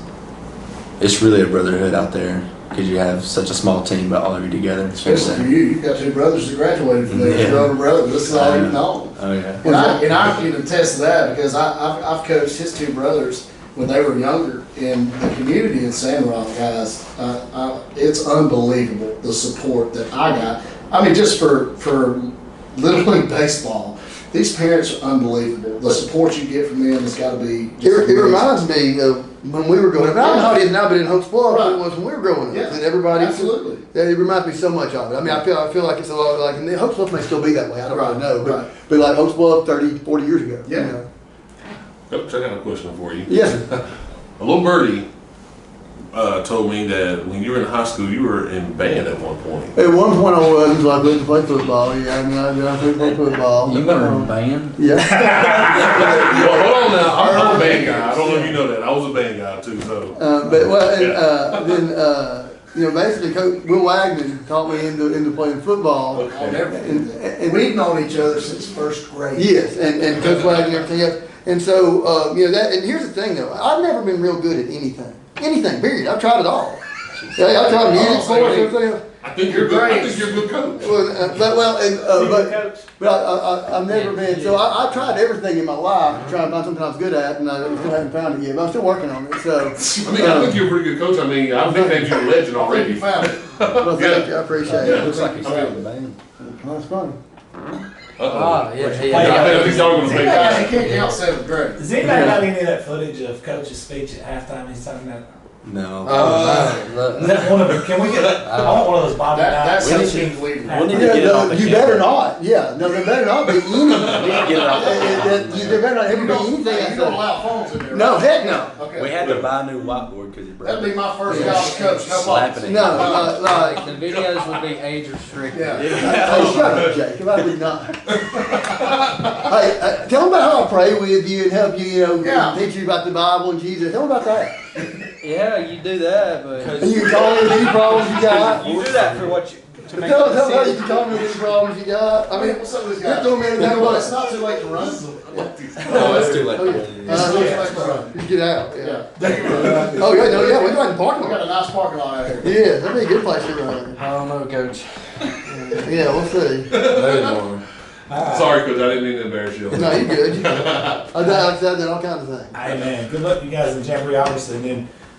really a brotherhood out there because you have such a small team, but all of you together. Especially for you, you've got two brothers that graduated from there. Your older brother, this is all you've known. Oh yeah. And I can attest to that because I've coached his two brothers when they were younger, in the community in Sand Rock, guys, it's unbelievable the support that I got. I mean, just for Little League baseball, these parents are unbelievable. The support you get from them has got to be. It reminds me of when we were growing up. I don't know how it is now, but in Hokes Bluff, it was when we were growing up. Yeah, and everybody, absolutely. It reminds me so much of it. I mean, I feel like it's a lot like, and Hokes Bluff may still be that way. I don't really know, but like Hokes Bluff 30, 40 years ago. Yeah. You know? Coach, I got a question for you. Yes, sir. A little birdie told me that when you were in high school, you were in band at one point. At one point, I was like, we to play football. Yeah, I mean, I played football. You were in band? Yeah. Well, hold on now. I'm a band guy. I don't know if you know that. I was a band guy too. So. Then basically, Coach Will Wagner taught me into playing football. I'll never forget And we've known each other since first grade. yes, and Coach Wagner and everything else. And so, that. And here's the thing, though. I've never been real good at anything. Anything. Period. I've tried it all. Yeah, I've tried music, sports, everything else. I think you're good. I think you're a good coach. But I've never been. So I tried everything in my life to try and find something I was good at, and I still haven't found it yet. But I'm still working on it. So I mean, I think you're a pretty good coach. I mean, I think that you're a legend already. Found it. well, thank you. I appreciate Yeah. it. Looks like he's in the band. Well, that's funny. Oh, yeah. I think y'all gonna play Yeah, he that. can't count 7th grade. Does anybody have any of that footage of Coach's speech at halftime? He's talking about. No. Is that one of the, can we get? I want one of those Bobby That's Knight. such unbelievable. We'll need to get it off the You channel. better not. Yeah. No, there better not be anything. Get it off the There better not ever be anything. I You don't say. allow phones in there, No, right? heck no. Okay. We had to buy a new whiteboard because he broke That'd be it. my first job as coach. No Slapping phones. it. No, like. The videos would be age restricted. Yeah. Hey, shut up, Jacob. I would not. Hey, tell them about how I pray with you and help you, Yeah. teach you about the Bible and Jesus. Tell them about that. Yeah, you do that, but And you can call me with any problems you got. You do that for what you. To make Tell it them how you seem- can call me with any problems you got. I mean, What's up with this just guy? throw me in You there. know what? It's not too late to run. No, it's too late. Oh, yeah. It's not too late to run. You get out. Yeah. Yeah. Oh, yeah, no, yeah, we're going to the parking We got a lot. nice parking lot out here. Yeah, that'd be a good place to run. I don't know, Coach. Yeah, we'll see. Sorry, coach. I didn't mean to embarrass you. No, you're good. You're good. I've done all kinds of things. Hey man, good luck to you guys in the Jamboree, obviously. And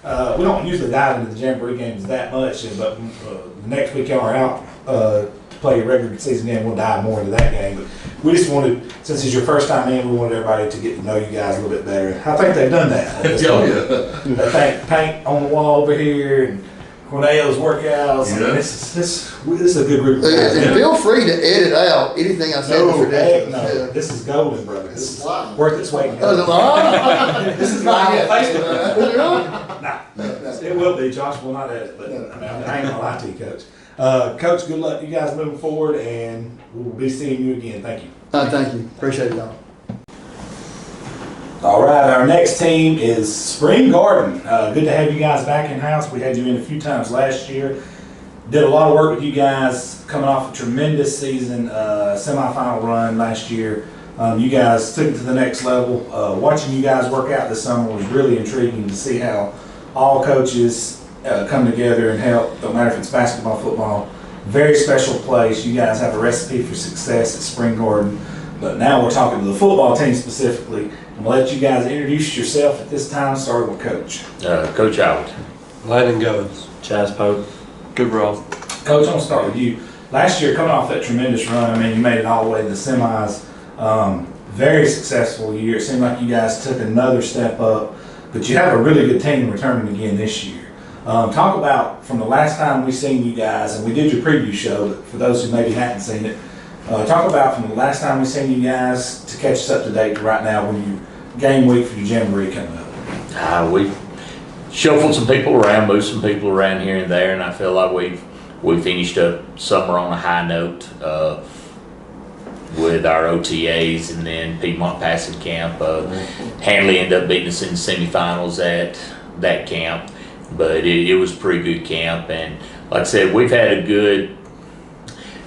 then we don't usually dive into the Jamboree games that much, but the next week y'all are out to play your regular season game. We'll dive more into that game. But we just wanted, since it's your first time in, we wanted everybody to get to know you guys a little bit better. I think they've done that. They think paint on the wall over here and Cornell's workouts. I mean, this is a good group of guys. And feel free to edit out anything I said No, that's heck ridiculous. no. Yeah. This is golden, brother. This is Wow. worth its weight in Oh, is it gold. live? This is not yet Facebook. Is it really? Nah, it will be. Josh will not edit, but I mean, I ain't gonna lie to you, Coach. Coach, good luck to you guys moving forward, and we'll be seeing you again. Thank you. Thank you. Appreciate it, y'all. All right, our next team is Spring Garden. Good to have you guys back in house. We had you in a few times last year. Did a lot of work with you guys, coming off a tremendous season, semifinal run last year. You guys took it to the next level. Watching you guys work out this summer was really intriguing to see how all coaches come together and help, no matter if it's basketball, football. Very special place. You guys have a recipe for success at Spring Garden. But now we're talking to the football team specifically. I'm going to let you guys introduce yourself at this time, starting with Coach. Coach Howard. Landon Goins. Chaz Pope. Good Roll. Coach, I'm going to start with you. Last year, coming off that tremendous run, I mean, you made it all the way to the semis. Very successful year. It seemed like you guys took another step up, but you have a really good team returning again this year. Talk about from the last time we seen you guys, and we did your preview show, but for those who maybe hadn't seen it, talk about from the last time we seen you guys to catch us up to date to right now when you game week for your Jamboree coming up. We shuffled some people around, moved some people around here and there, and I feel like we finished up summer on a high note with our OTAs, and then Piedmont Passing Camp. Hanley ended up beating us in the semifinals at that camp, but it was a pretty good camp. And like I said, we've had a good,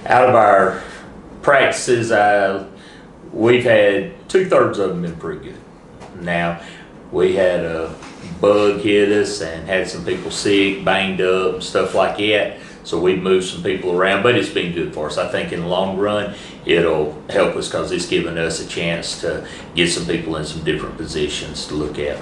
out of our practices, we've had 2/3 of them been pretty good. Now, we had a bug hit us and had some people sick, banged up, and stuff like that. So we've moved some people around, but it's been good for us. I think in the long run, it'll help us because it's given us a chance to get some people in some different positions to look at.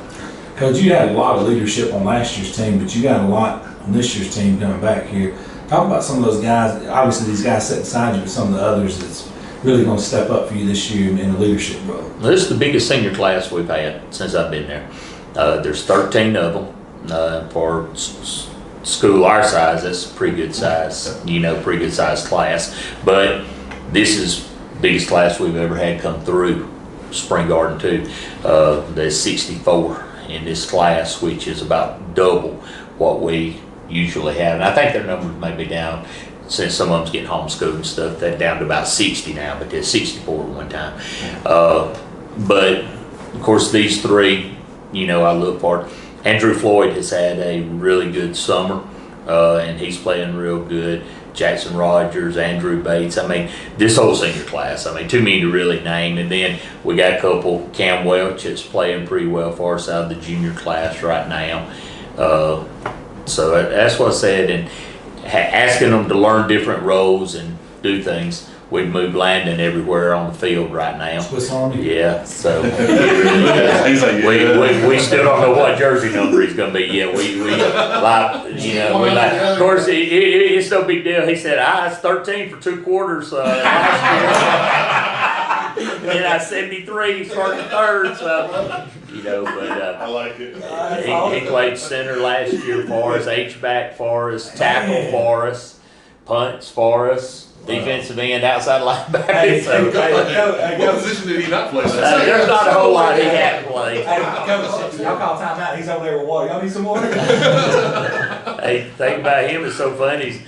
Coach, you had a lot of leadership on last year's team, but you got a lot on this year's team coming back here. Talk about some of those guys. Obviously, these guys sitting beside you, but some of the others that's really going to step up for you this year in a leadership role. Well, this is the biggest senior class we've had since I've been there. There's 13 of them for school our size. That's a pretty good size, pretty good size class. But this is the biggest class we've ever had come through Spring Garden too. There's 64 in this class, which is about double what we usually have. And I think their numbers may be down, since some of them's getting homeschooled and stuff, they're down to about 60 now, but there's 64 at one time. But of course these three, I look for. Andrew Floyd has had a really good summer, and he's playing real good. Jackson Rogers, Andrew Bates. I mean, this whole senior class, too many to really name. And then we got a couple, Cam Welch that's playing pretty well for us out of the junior class right now. So that's what I said. And asking them to learn different roles and do things. We've moved Landon everywhere on the field right now. Swiss Army? Yeah, so we still don't know what jersey number he's going to be yet. We like, of course, it's no big deal. He said, I was 13 for 2 quarters last year. And then I was 73 starting the third, so, but I like it. he played center last year for us, H-back for us, tackle for us, punts for us. Defensive end, outside linebacker. What position did he not play? There's not a whole lot he had to play. Hey, Coach, y'all call timeout. He's over there with water. Y'all need some water? Hey, thing about him is so funny.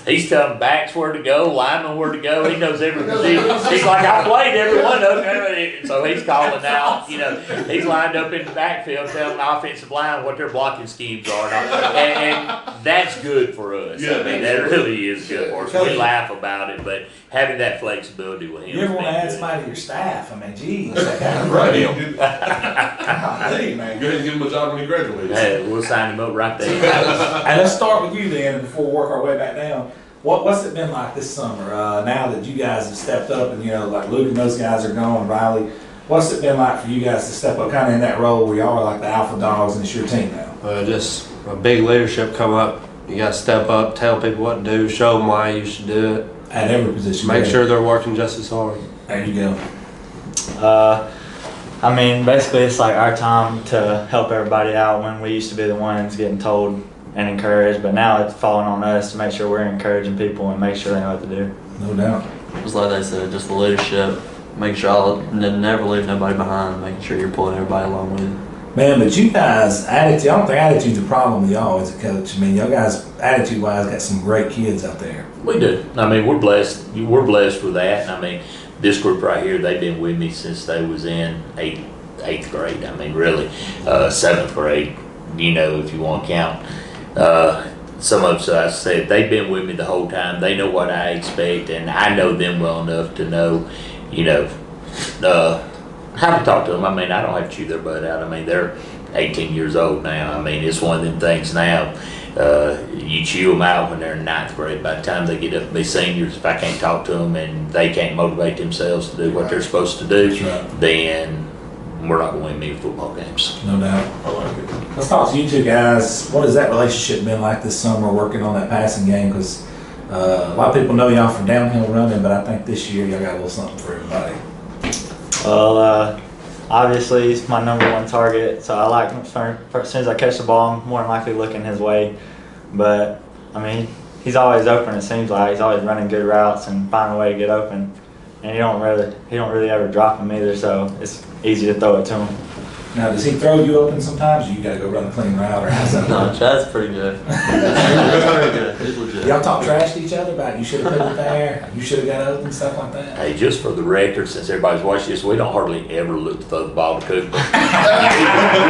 He's telling backs where to go, linemen where to go. He knows every position. He's like, I played every one of them. So he's calling out, he's lined up in the backfield telling the offensive line what their blocking schemes are. And that's good for us. Yeah, that really is good for us. We laugh about it, but having that flexibility with him. You ever want to add somebody to your staff? Geez. Right. Hey, man, go ahead and give him a job when he graduates. Hey, we'll sign him up right there. And let's start with you then before we work our way back down. What's it been like this summer? Now that you guys have stepped up and like Luke and those guys are gone, Riley, what's it been like for you guys to step up kind of in that role where you are like the alpha dogs and it's your team now? Just a big leadership come up. You got to step up, tell people what to do, show them why you should do it. At every position. Make sure they're working just as hard. There you go. Basically it's like our time to help everybody out when we used to be the ones getting told and encouraged, but now it's falling on us to make sure we're encouraging people and make sure they know what to do. No doubt. Just like they said, just the leadership. Make sure never leave nobody behind, making sure you're pulling everybody along with you. Man, but you guys, I don't think attitude's a problem with y'all as a coach. Y'all guys, attitude-wise, got some great kids out there. We do. We're blessed. We're blessed with that. This group right here, they've been with me since they was in eighth grade. Really, 7th grade, if you want to count. Some of them, I said, they've been with me the whole time. They know what I expect, and I know them well enough to know, how to talk to them. I don't have to chew their butt out. They're 18 years old now. It's one of them things now. You chew them out when they're in 9th grade. By the time they get up to be seniors, if I can't talk to them and they can't motivate themselves to do what they're supposed to do, then we're not going to win many football games. No doubt. I like it. Let's talk to you two guys. What has that relationship been like this summer working on that passing game? Because a lot of people know y'all from downhill running, but I think this year y'all got a little something for everybody. Well, obviously he's my #1 target, so I like him. As soon as I catch the ball, I'm more than likely looking his way. But he's always open. It seems like he's always running good routes and finding a way to get open. And he don't really ever drop him either, so it's easy to throw it to him. Now, does he throw you open sometimes, or you got to go run a clean route, or how's that? No, Chad's pretty good. Pretty good. He's legit. Y'all talk trash to each other about you should have put it there, you should have got open, stuff like that? Hey, just for the record, since everybody's watching this, we don't hardly ever look to throw the ball to Cooper. We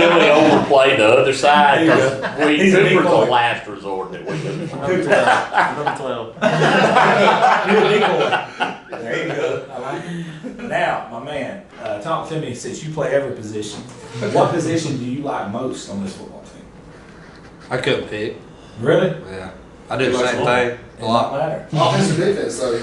really overplay the other side, because Cooper's the last resort that we do. Number 12. You're a decoy. There you go. I like it. Now, my man, talk to me, since you play every position, what position do you like most on this football team? I couldn't pick. Really? Yeah. I do the same thing a lot. Matter. Offense or defense, though,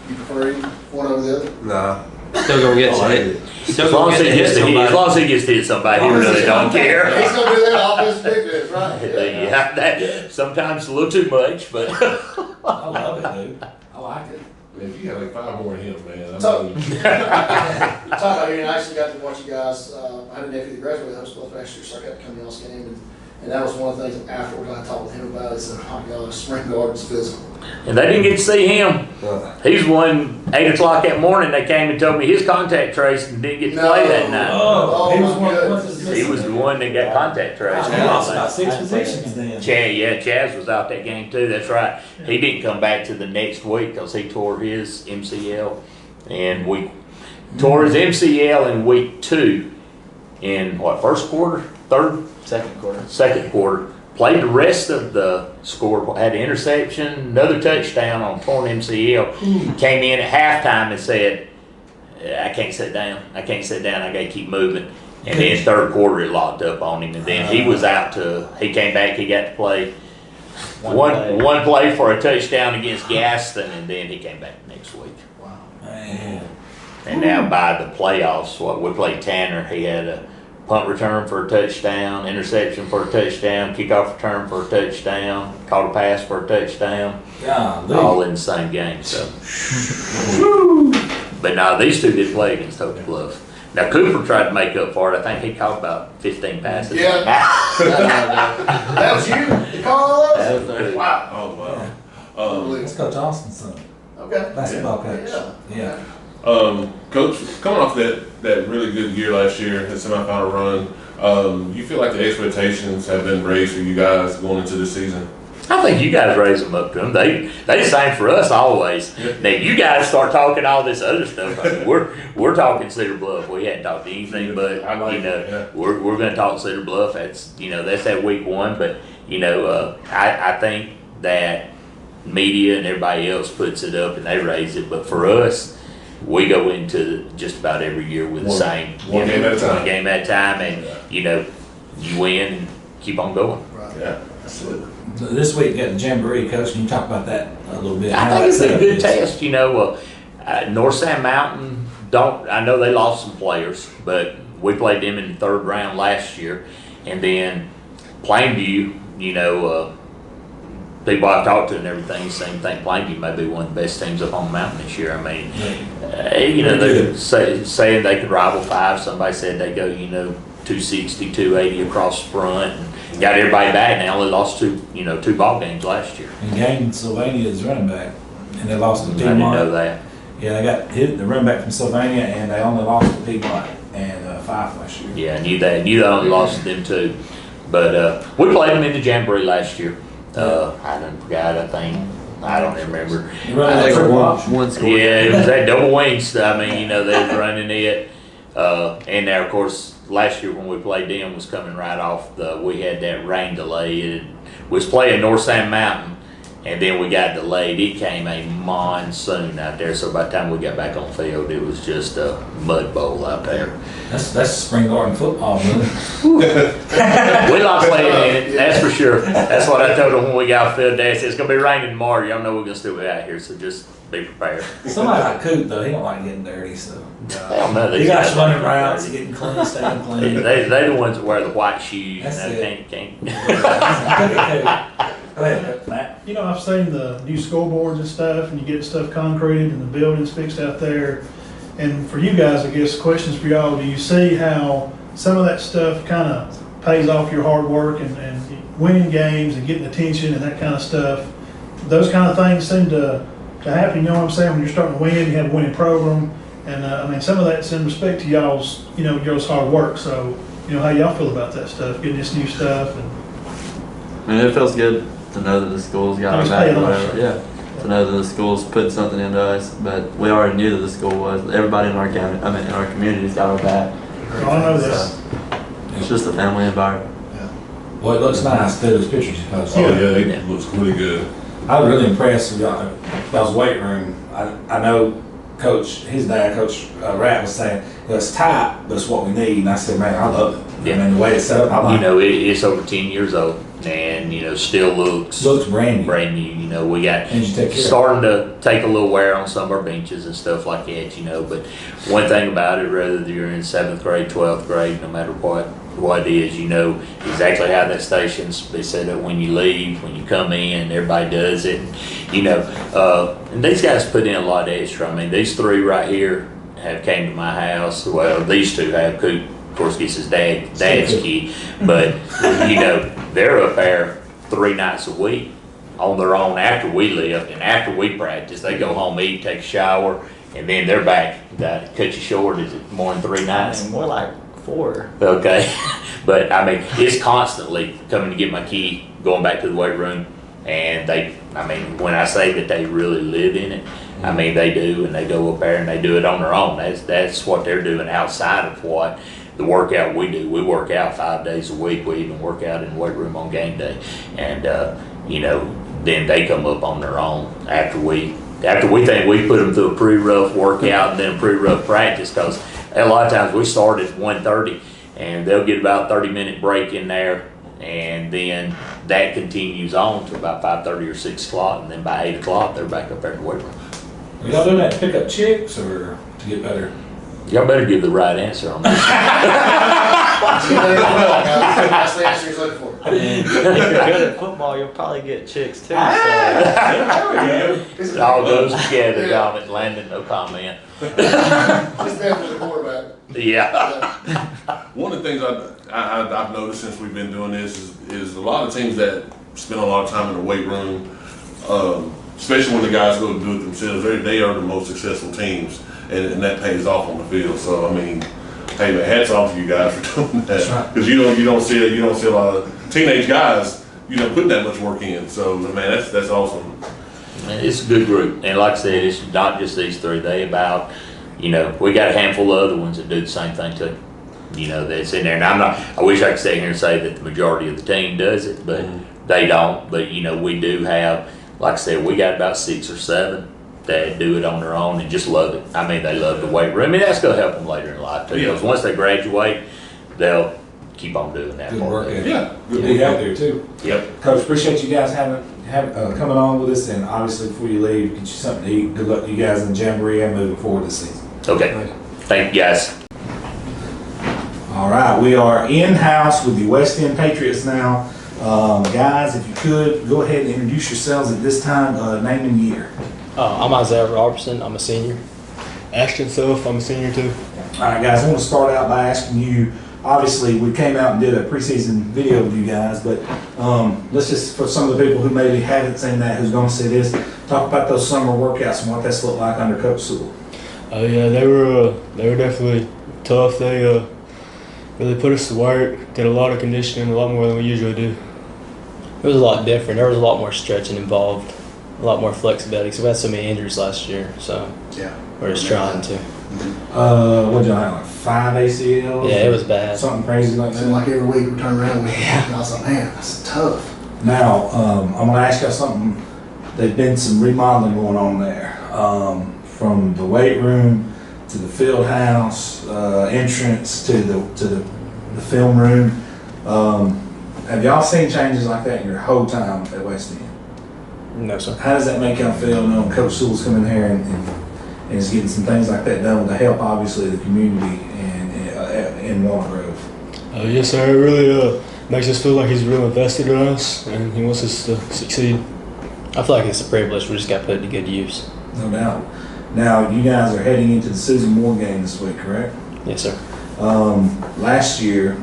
you prefer one over the other? Nah. Still gonna get hit. Still As long gonna as he get to hit gets to hit, somebody. as long as he gets to hit somebody, he really don't care. He's gonna do that offensive defense, right? Yeah, that sometimes a little too much, but I love it, dude. I like it. If you got like 5 more in him, man. So, talking about here, and I actually got to watch you guys. I had a nephew that graduated Hokes Bluff last year, so I got to come to y'all's game, and that was one of the things afterwards I talked with him about. He said, "Oh gosh, spring garden's physical." and they didn't get to see him. He's one 8 o'clock that morning. They came and told me his contact traced and didn't get to play that night. Oh, he was my one of the goodness. ones that He was the one that got contact traced. He lost about 6 positions then. Chaz was out that game too. That's right. He didn't come back to the next week because he tore his MCL, and we tore his MCL in week 2 in what, first quarter, third, second quarter. Played the rest of the score. Had an interception, another touchdown on torn MCL. Came in at halftime and said, "I can't sit down. I can't sit down. I got to keep moving." And then third quarter it locked up on him, and then he was out to. He came back. He got to play one play for a touchdown against Gaston, and then he came back next week. Wow. Man. And now by the playoffs, what we played Tanner, he had a punt return for a touchdown, interception for a touchdown, kickoff return for a touchdown, caught a pass for a touchdown, all in the same game. So, but now these two did play against Hokes Bluff. Now Cooper tried to make up for it. I think he caught about 15 passes. Yeah. That was you? You called all those? Wow. Oh, wow. That's Coach Austin's son. Okay. Basketball coach. Yeah. Coach, coming off that really good year last year, the semifinal run, you feel like the expectations have been raised for you guys going into this season? I think you guys raise them up to them. They the same for us always. Now you guys start talking all this other stuff. I mean, we're talking Cedar Bluff. We hadn't talked anything but we're going to talk Cedar Bluff. That's that's that week 1. But I think that media and everybody else puts it up and they raise it. But for us, we go into just about every year with the same one game at a time. One game at a time, and you win and keep on going. Right. Yeah, that's it. This week got the Jamboree, Coach. Can you talk about that a little bit? I think it's a good test. North Sand Mountain, I know they lost some players, but we played them in the 3rd round last year. And then Plainview, people I've talked to and everything, same thing. Plainview may be one of the best teams up on the mountain this year. I mean, they're saying they could rival 5. Somebody said they go, 260, 280 across the front. And got everybody back now. They lost 2 ball games last year. And gained Sylvania's running back, and they lost to Piedmont. I didn't know that. Yeah, they got hit the running back from Sylvania, and they only lost to Piedmont and 5 last year. Yeah, I knew that. They only lost to them too. But we played them in the Jamboree last year. I done forgot. I think I don't remember. One score. Yeah, it was that double wings. I mean, they was running it. And now, of course, last year when we played them was coming right off we had that rain delay. We was playing North Sand Mountain, and then we got delayed. It came a monsoon out there, so by the time we got back on field, it was just a mud bowl out there. That's spring garden football, man. We like playing in it, that's for sure. That's what I told them when we got off field day. I said, it's going to be raining tomorrow. Y'all know we're going to still be out here, so just be prepared. Somebody like Coop, though, he don't like getting dirty, so. Hell no. He got running routes, getting clean, staying clean. They're the ones that wear the white shoes. That's and can't. Go ahead, Matt. I've seen the new scoreboards and stuff, and you get stuff concreted and the buildings fixed out there. And for you guys, I guess, questions for y'all, do you see how some of that stuff kind of pays off your hard work and winning games and getting attention and that kind of stuff? Those kind of things seem to happen, you know what I'm saying? When you're starting to win, you have a winning program. And some of that's in respect to y'all's, y'all's hard work. So, how y'all feel about that stuff, getting this new stuff? It feels good to know that the school's got our back or whatever. Yeah. To know that the school's put something into us, but we already knew that the school was. Everybody in our county, in our community's got our back. I know this. It's just a family environment. Well, it looks nice, too, those pictures you posted. Oh, yeah, it looks really good. I was really impressed with y'all's weight room. I know Coach, his dad, Coach Ratt, was saying, it's tight, but it's what we need. And I said, man, I love it. I mean, the way it's set up, I like it's over 10 years old, and still looks brand new. Brand new. We got And you take care of it. starting to take a little wear on some of our benches and stuff like that. But one thing about it, whether you're in 7th grade, 12th grade, no matter what it is, you know exactly how that station's be set up when you leave, when you come in, everybody does it. And these guys put in a lot of extra. I mean, these 3 right here have came to my house. Well, these 2 have. Coop, of course, gets his dad's key, but they're up there 3 nights a week on their own after we live and after we practice. They go home, eat, take a shower, and then they're back. That cut you short. Is it more than 3 nights? More like 4. Okay, but I mean, it's constantly coming to get my key, going back to the weight room, and when I say that they really live in it, I mean they do, and they go up there and they do it on their own. That's what they're doing outside of what the workout we do. We work out 5 days a week. We even work out in the weight room on game day, and then they come up on their own after we think we put them through a pretty rough workout and then a pretty rough practice, because a lot of times we start at 1:30 and they'll get about a 30-minute break in there, and then that continues on to about 5:30 or 6 o'clock, and then by 8 o'clock they're back up there in the weight room. Are y'all doing that to pick up chicks or to get better? Y'all better give the right answer on this. That's the answer he's looking for. If you're good at football, you'll probably get chicks too. So. It all goes together, Dominic. Landon, no comment. He's definitely the quarterback. Yeah. One of the things I've noticed since we've been doing this is a lot of teams that spend a lot of time in the weight room, especially when the guys go to do it themselves, they are the most successful teams, and that pays off on the field. So I mean, hey man, hats off to you guys for doing that, because you don't see a lot of teenage guys putting that much work in. So man, that's awesome. It's a good group, and like I said, it's not just these 3. They about we got a handful of other ones that do the same thing too. That's in there, and I wish I could sit here and say that the majority of the team does it, but they don't. But we do have, like I said, we got about 6 or 7 that do it on their own and just love it. I mean, they love the weight room. I mean, that's going to help them later in life too. Because once they graduate, they'll keep on doing that. Good work. Yeah, good to be out there too. Yep. Coach, appreciate you guys coming on with us, and obviously before you leave, get you something to eat. Good luck to you guys in the Jamboree and moving forward this season. Okay. Thank you, guys. All right, we are in-house with the West End Patriots now. Guys, if you could, go ahead and introduce yourselves at this time, name and year. I'm Isaiah Robertson. I'm a senior. Ashton Self. I'm a senior too. All right, guys, I want to start out by asking you, obviously, we came out and did a preseason video with you guys, but let's just, for some of the people who maybe haven't seen that, who's going to see this, talk about those summer workouts and what that's looked like under Coach Sewell. Oh yeah, they were definitely tough. They really put us to work. Did a lot of conditioning, a lot more than we usually do. It was a lot different. There was a lot more stretching involved, a lot more flexibility. Because we had so many injuries last year, so yeah, we're just trying to. What did y'all have, like 5 ACLs? Yeah, it was bad. Something crazy like that. Seemed like every week we turn around and I was like, man, that's tough. Now, I'm going to ask y'all something. There's been some remodeling going on there, from the weight room to the field house, entrance to the film room. Have y'all seen changes like that in your whole time at West End? No, sir. How does that make y'all feel knowing Coach Sewell's coming here and is getting some things like that done to help, obviously, the community and in Walnut Grove? Yes, sir. It really makes us feel like he's really invested in us and he wants us to succeed. I feel like it's a privilege. We just got to put it to good use. No doubt. Now, you guys are heading into the Susan Moore game this week, correct? Yes, sir. Last year,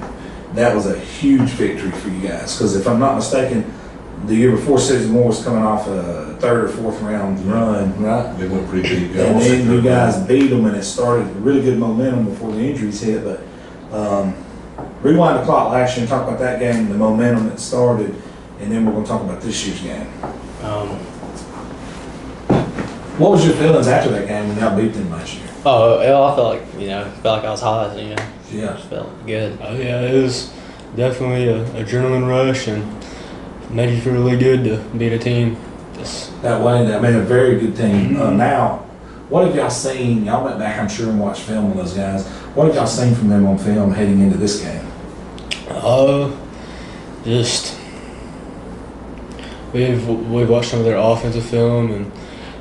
that was a huge victory for you guys, because if I'm not mistaken, the year before Susan Moore was coming off a 3rd or 4th round run, right? They went pretty deep. And then you guys beat them, and it started really good momentum before the injuries hit. But rewind the clock last year and talk about that game, the momentum that started, and then we're going to talk about this year's game. What was your feelings after that game when y'all beat them last year? Oh, I felt like I was hot, Yeah. Just felt good. Oh yeah, it was definitely an adrenaline rush and made you feel really good to beat a team. That way, I mean, a very good team. Now, what have y'all seen? Y'all went back, I'm sure, and watched film on those guys. What have y'all seen from them on film heading into this game? Just we've watched some of their offensive film, and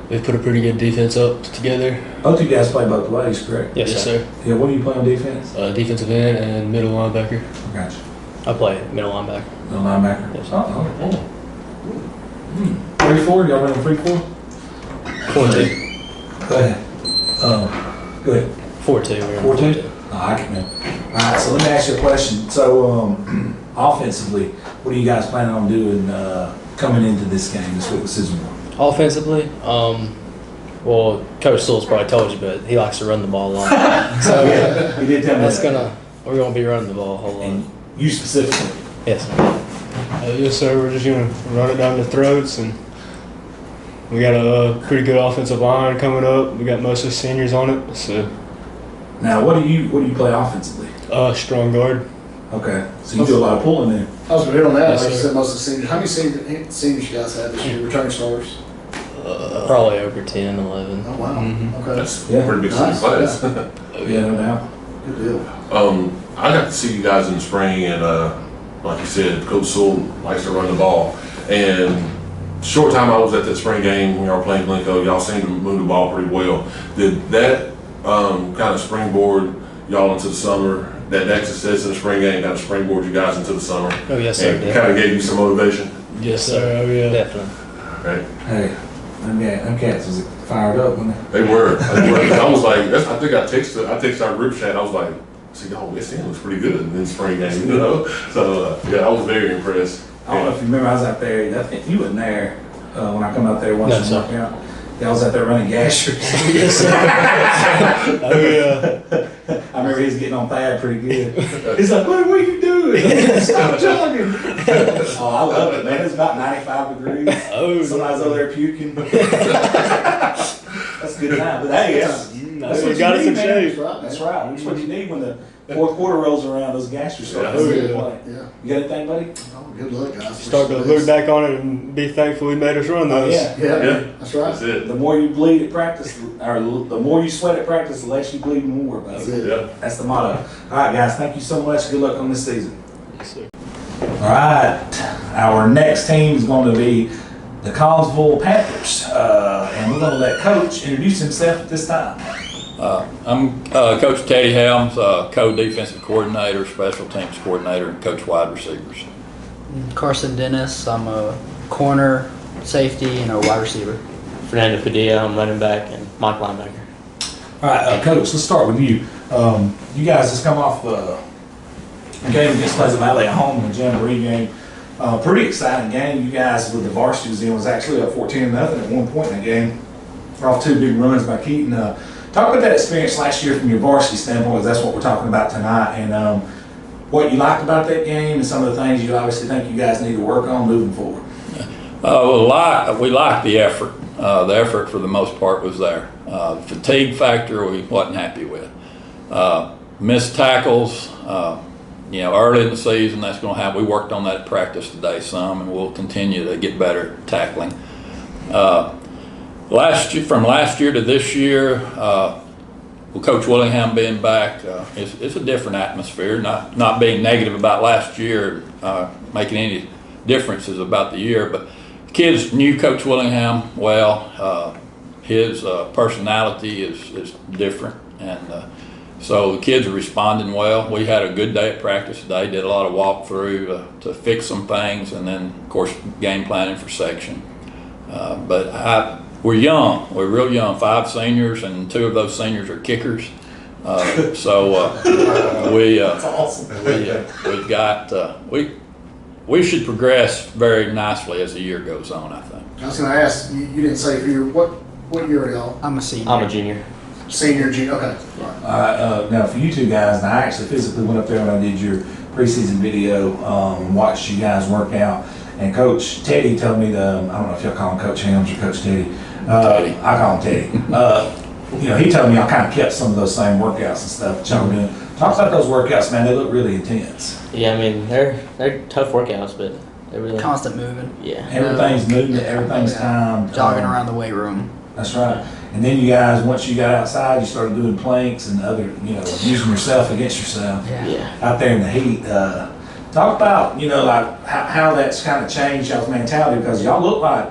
they've put a pretty good defense up together. Both you guys play both ways, correct? Yes, sir. Yeah, what do you play on defense? Defensive end and middle linebacker. Gotcha. I play middle linebacker. Middle linebacker? Yes. Oh. 3-4? Y'all running 3-4? 4-2. Go ahead. Go ahead. 4-2. 4-2? I can know. All right, so let me ask you a question. So, offensively, what are you guys planning on doing coming into this game, this week with Cedar Bluff? Offensively, well, Coach Sewell's probably told you, but he likes to run the ball a lot. So yeah, he did tell me we're gonna be running the ball a whole lot. And you specifically? Yes. Yes, sir. We're just gonna run it down the throats, and we got a pretty good offensive line coming up. We got most of the seniors on it. So now, what do you play offensively? Strong guard. Okay, so you do a lot of pulling there. I was going to hit on that. Yes, Like you sir. said, most of the seniors. How many seniors you guys had this year? Returning starters? Probably over 10, 11. Oh wow. Mhm. Okay. That's pretty big Nice. class. Yeah, no doubt. Good deal. I got to see you guys in the spring, and like you said, Coach Sewell likes to run the ball. And short time I was at that spring game when y'all were playing Glencoe, y'all seemed to move the ball pretty well. Did that kind of springboard y'all into the summer? That success in the spring game kind of springboard you guys into the summer? Oh yes, sir. And kind of gave you some motivation. Yes, sir. Oh yeah. Definitely. Right. Hey, them cats was fired up, wasn't they? They were. I was like, I think I texted our group chat. I was like, see, y'all, this team looks pretty good in the spring game, you know? So, yeah, I was very impressed. I don't know if you remember, I was out there, I think you weren't there when I come out there once No, and work out. Yeah, I was out there running gashers. Yes, sir. Oh yeah. I remember he was getting on Thad pretty good. He's like, what are you doing? Stop jogging. Oh, I love it, man. It's about 95 degrees. Oh, somebody's over there puking. That's a good time. But hey, that's what you got us in man. shape. That's right. That's what you need when the fourth quarter rolls around. Those gashers start to play. Yeah. You got anything, buddy? Oh, good luck, guys. Start to look back on it and be thankful he made us run those. Yeah. That's right. That's it. The more you bleed at practice, or the more you sweat at practice, the less you bleed more. Buddy. That's it. Yeah. That's the motto. All right, guys. Thank you so much. Good luck on this season. Yes, sir. All right. Our next team is going to be the Collinsville Panthers, and we're going to let Coach introduce himself at this time. I'm Coach Teddy Helms, co-defensive coordinator, special teams coordinator, and coach wide receivers. Carson Dennis, I'm a corner, safety, and a wide receiver. Fernando Padilla, I'm running back, and Mike linebacker. All right, Coach, let's start with you. You guys just come off a game against Pleasant Valley at home in the Jamboree game. Pretty exciting game. You guys with the varsity was actually up 14-0 at one point in the game. Off two big runs by Keaton. Talk about that experience last year from your varsity standpoint, because that's what we're talking about tonight, and what you liked about that game and some of the things you obviously think you guys need to work on moving forward. We liked the effort. The effort for the most part was there. The fatigue factor we wasn't happy with. Missed tackles, early in the season, that's going to happen. We worked on that at practice today some, and we'll continue to get better at tackling. From last year to this year, with Coach Willingham being back, it's a different atmosphere. Not being negative about last year, making any differences about the year, but kids knew Coach Willingham well. His personality is different, and so the kids are responding well. We had a good day at practice today. Did a lot of walkthrough to fix some things, and then of course game planning for section. We're young. We're real young. 5 seniors, and 2 of those seniors are kickers. That's awesome. We've got we should progress very nicely as the year goes on, I think. I was going to ask, you didn't say for your, what year are y'all? I'm a senior. I'm a junior. Senior, junior, okay. Now for you two guys, I actually physically went up there when I did your preseason video and watched you guys work out. And Coach Teddy told me I don't know if y'all call him Coach Helms or Coach Teddy. Teddy. I call him Teddy. He told me y'all kind of kept some of those same workouts and stuff that y'all were doing. Talk about those workouts, man. They look really intense. Yeah, I mean they're tough workouts, but they're really Constant moving. Yeah. Everything's movement, everything's timed. Jogging around the weight room. That's right. And then you guys, once you got outside, you started doing planks and other, using yourself against yourself Yeah. out there in the heat. Talk about, you know, like how that's kind of changed y'all's mentality, because y'all look like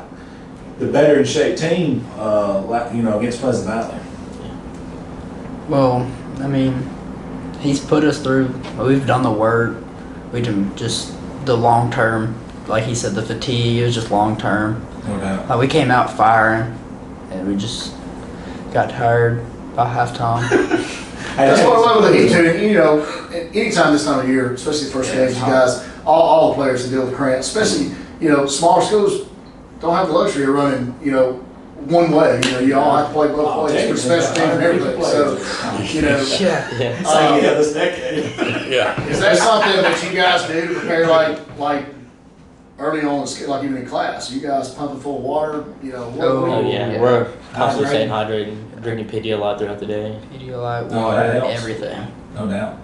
the better in shape team, like, you know, against Pleasant Valley. Well, I mean, he's put us through. We've done the work. We done just the long term, like he said, the fatigue. It was just long term. No doubt. Like we came out firing, and we just got tired by halftime. That's what I love with the heat too. And, you know, anytime this time of year, especially the first games, you guys, all the players to deal with cramps, especially, you know, smaller schools don't have the luxury of running, you know, one way. You know, you all have to play both ways for special teams and everything. So, you know, this decade. Yeah. is that something that you guys do to prepare like early on, like even in class? You guys pumping full of water, you know? We're constantly staying hydrated, drinking Pedialyte throughout the day. Pedialyte, No, water, that helps. everything. No doubt.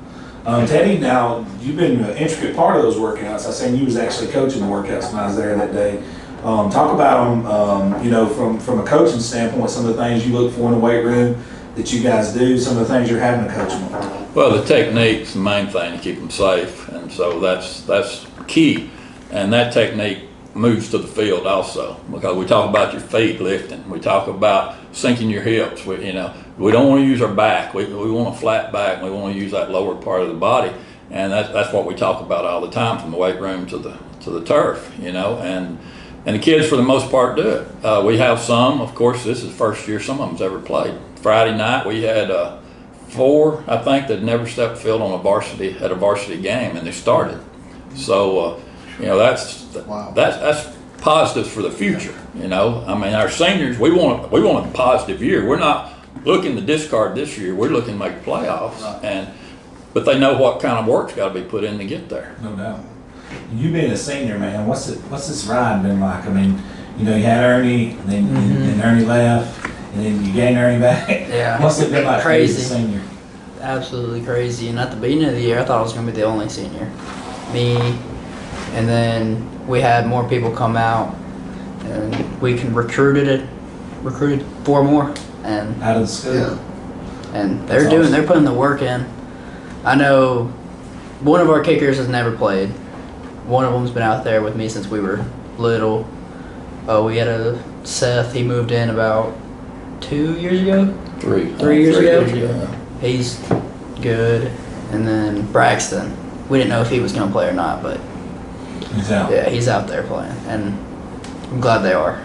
Teddy, now you've been an intricate part of those workouts. I seen you was actually coaching the workouts when I was there that day. Talk about them, you know, from a coaching standpoint, some of the things you look for in the weight room that you guys do, some of the things you're having to coach them on. Well, the technique's the main thing to keep them safe, and so that's key. And that technique moves to the field also, because we talk about your feet lifting, we talk about sinking your hips. We don't want to use our back. We want a flat back. We want to use that lower part of the body, and that's what we talk about all the time, from the weight room to the turf. You know, and the kids for the most part do it. We have some, of course. This is the first year some of them's ever played. Friday night we had 4, I think, that never stepped field on a varsity game, and they started. So. You know, that's positives for the future. You know, I mean, our seniors, we want a positive year. We're not looking to discard this year. We're looking to make playoffs, but they know what kind of work's got to be put in to get there. No doubt. You being a senior, man, what's this ride been like? I mean, you know, you had Ernie, and then Ernie left, and then you gained Ernie back. Yeah. What's it been like Crazy. as a senior? Absolutely crazy. And at the beginning of the year, I thought I was going to be the only senior. Me. And then we had more people come out, and we recruited 4 more, and out of the school. And they're putting the work in. I know one of our kickers has never played. One of them's been out there with me since we were little. We had Seth. He moved in about 2 years ago. 3 years ago. He's good. And then Braxton. We didn't know if he was going to play or not, but. He's out. Yeah, he's out there playing, and I'm glad they are.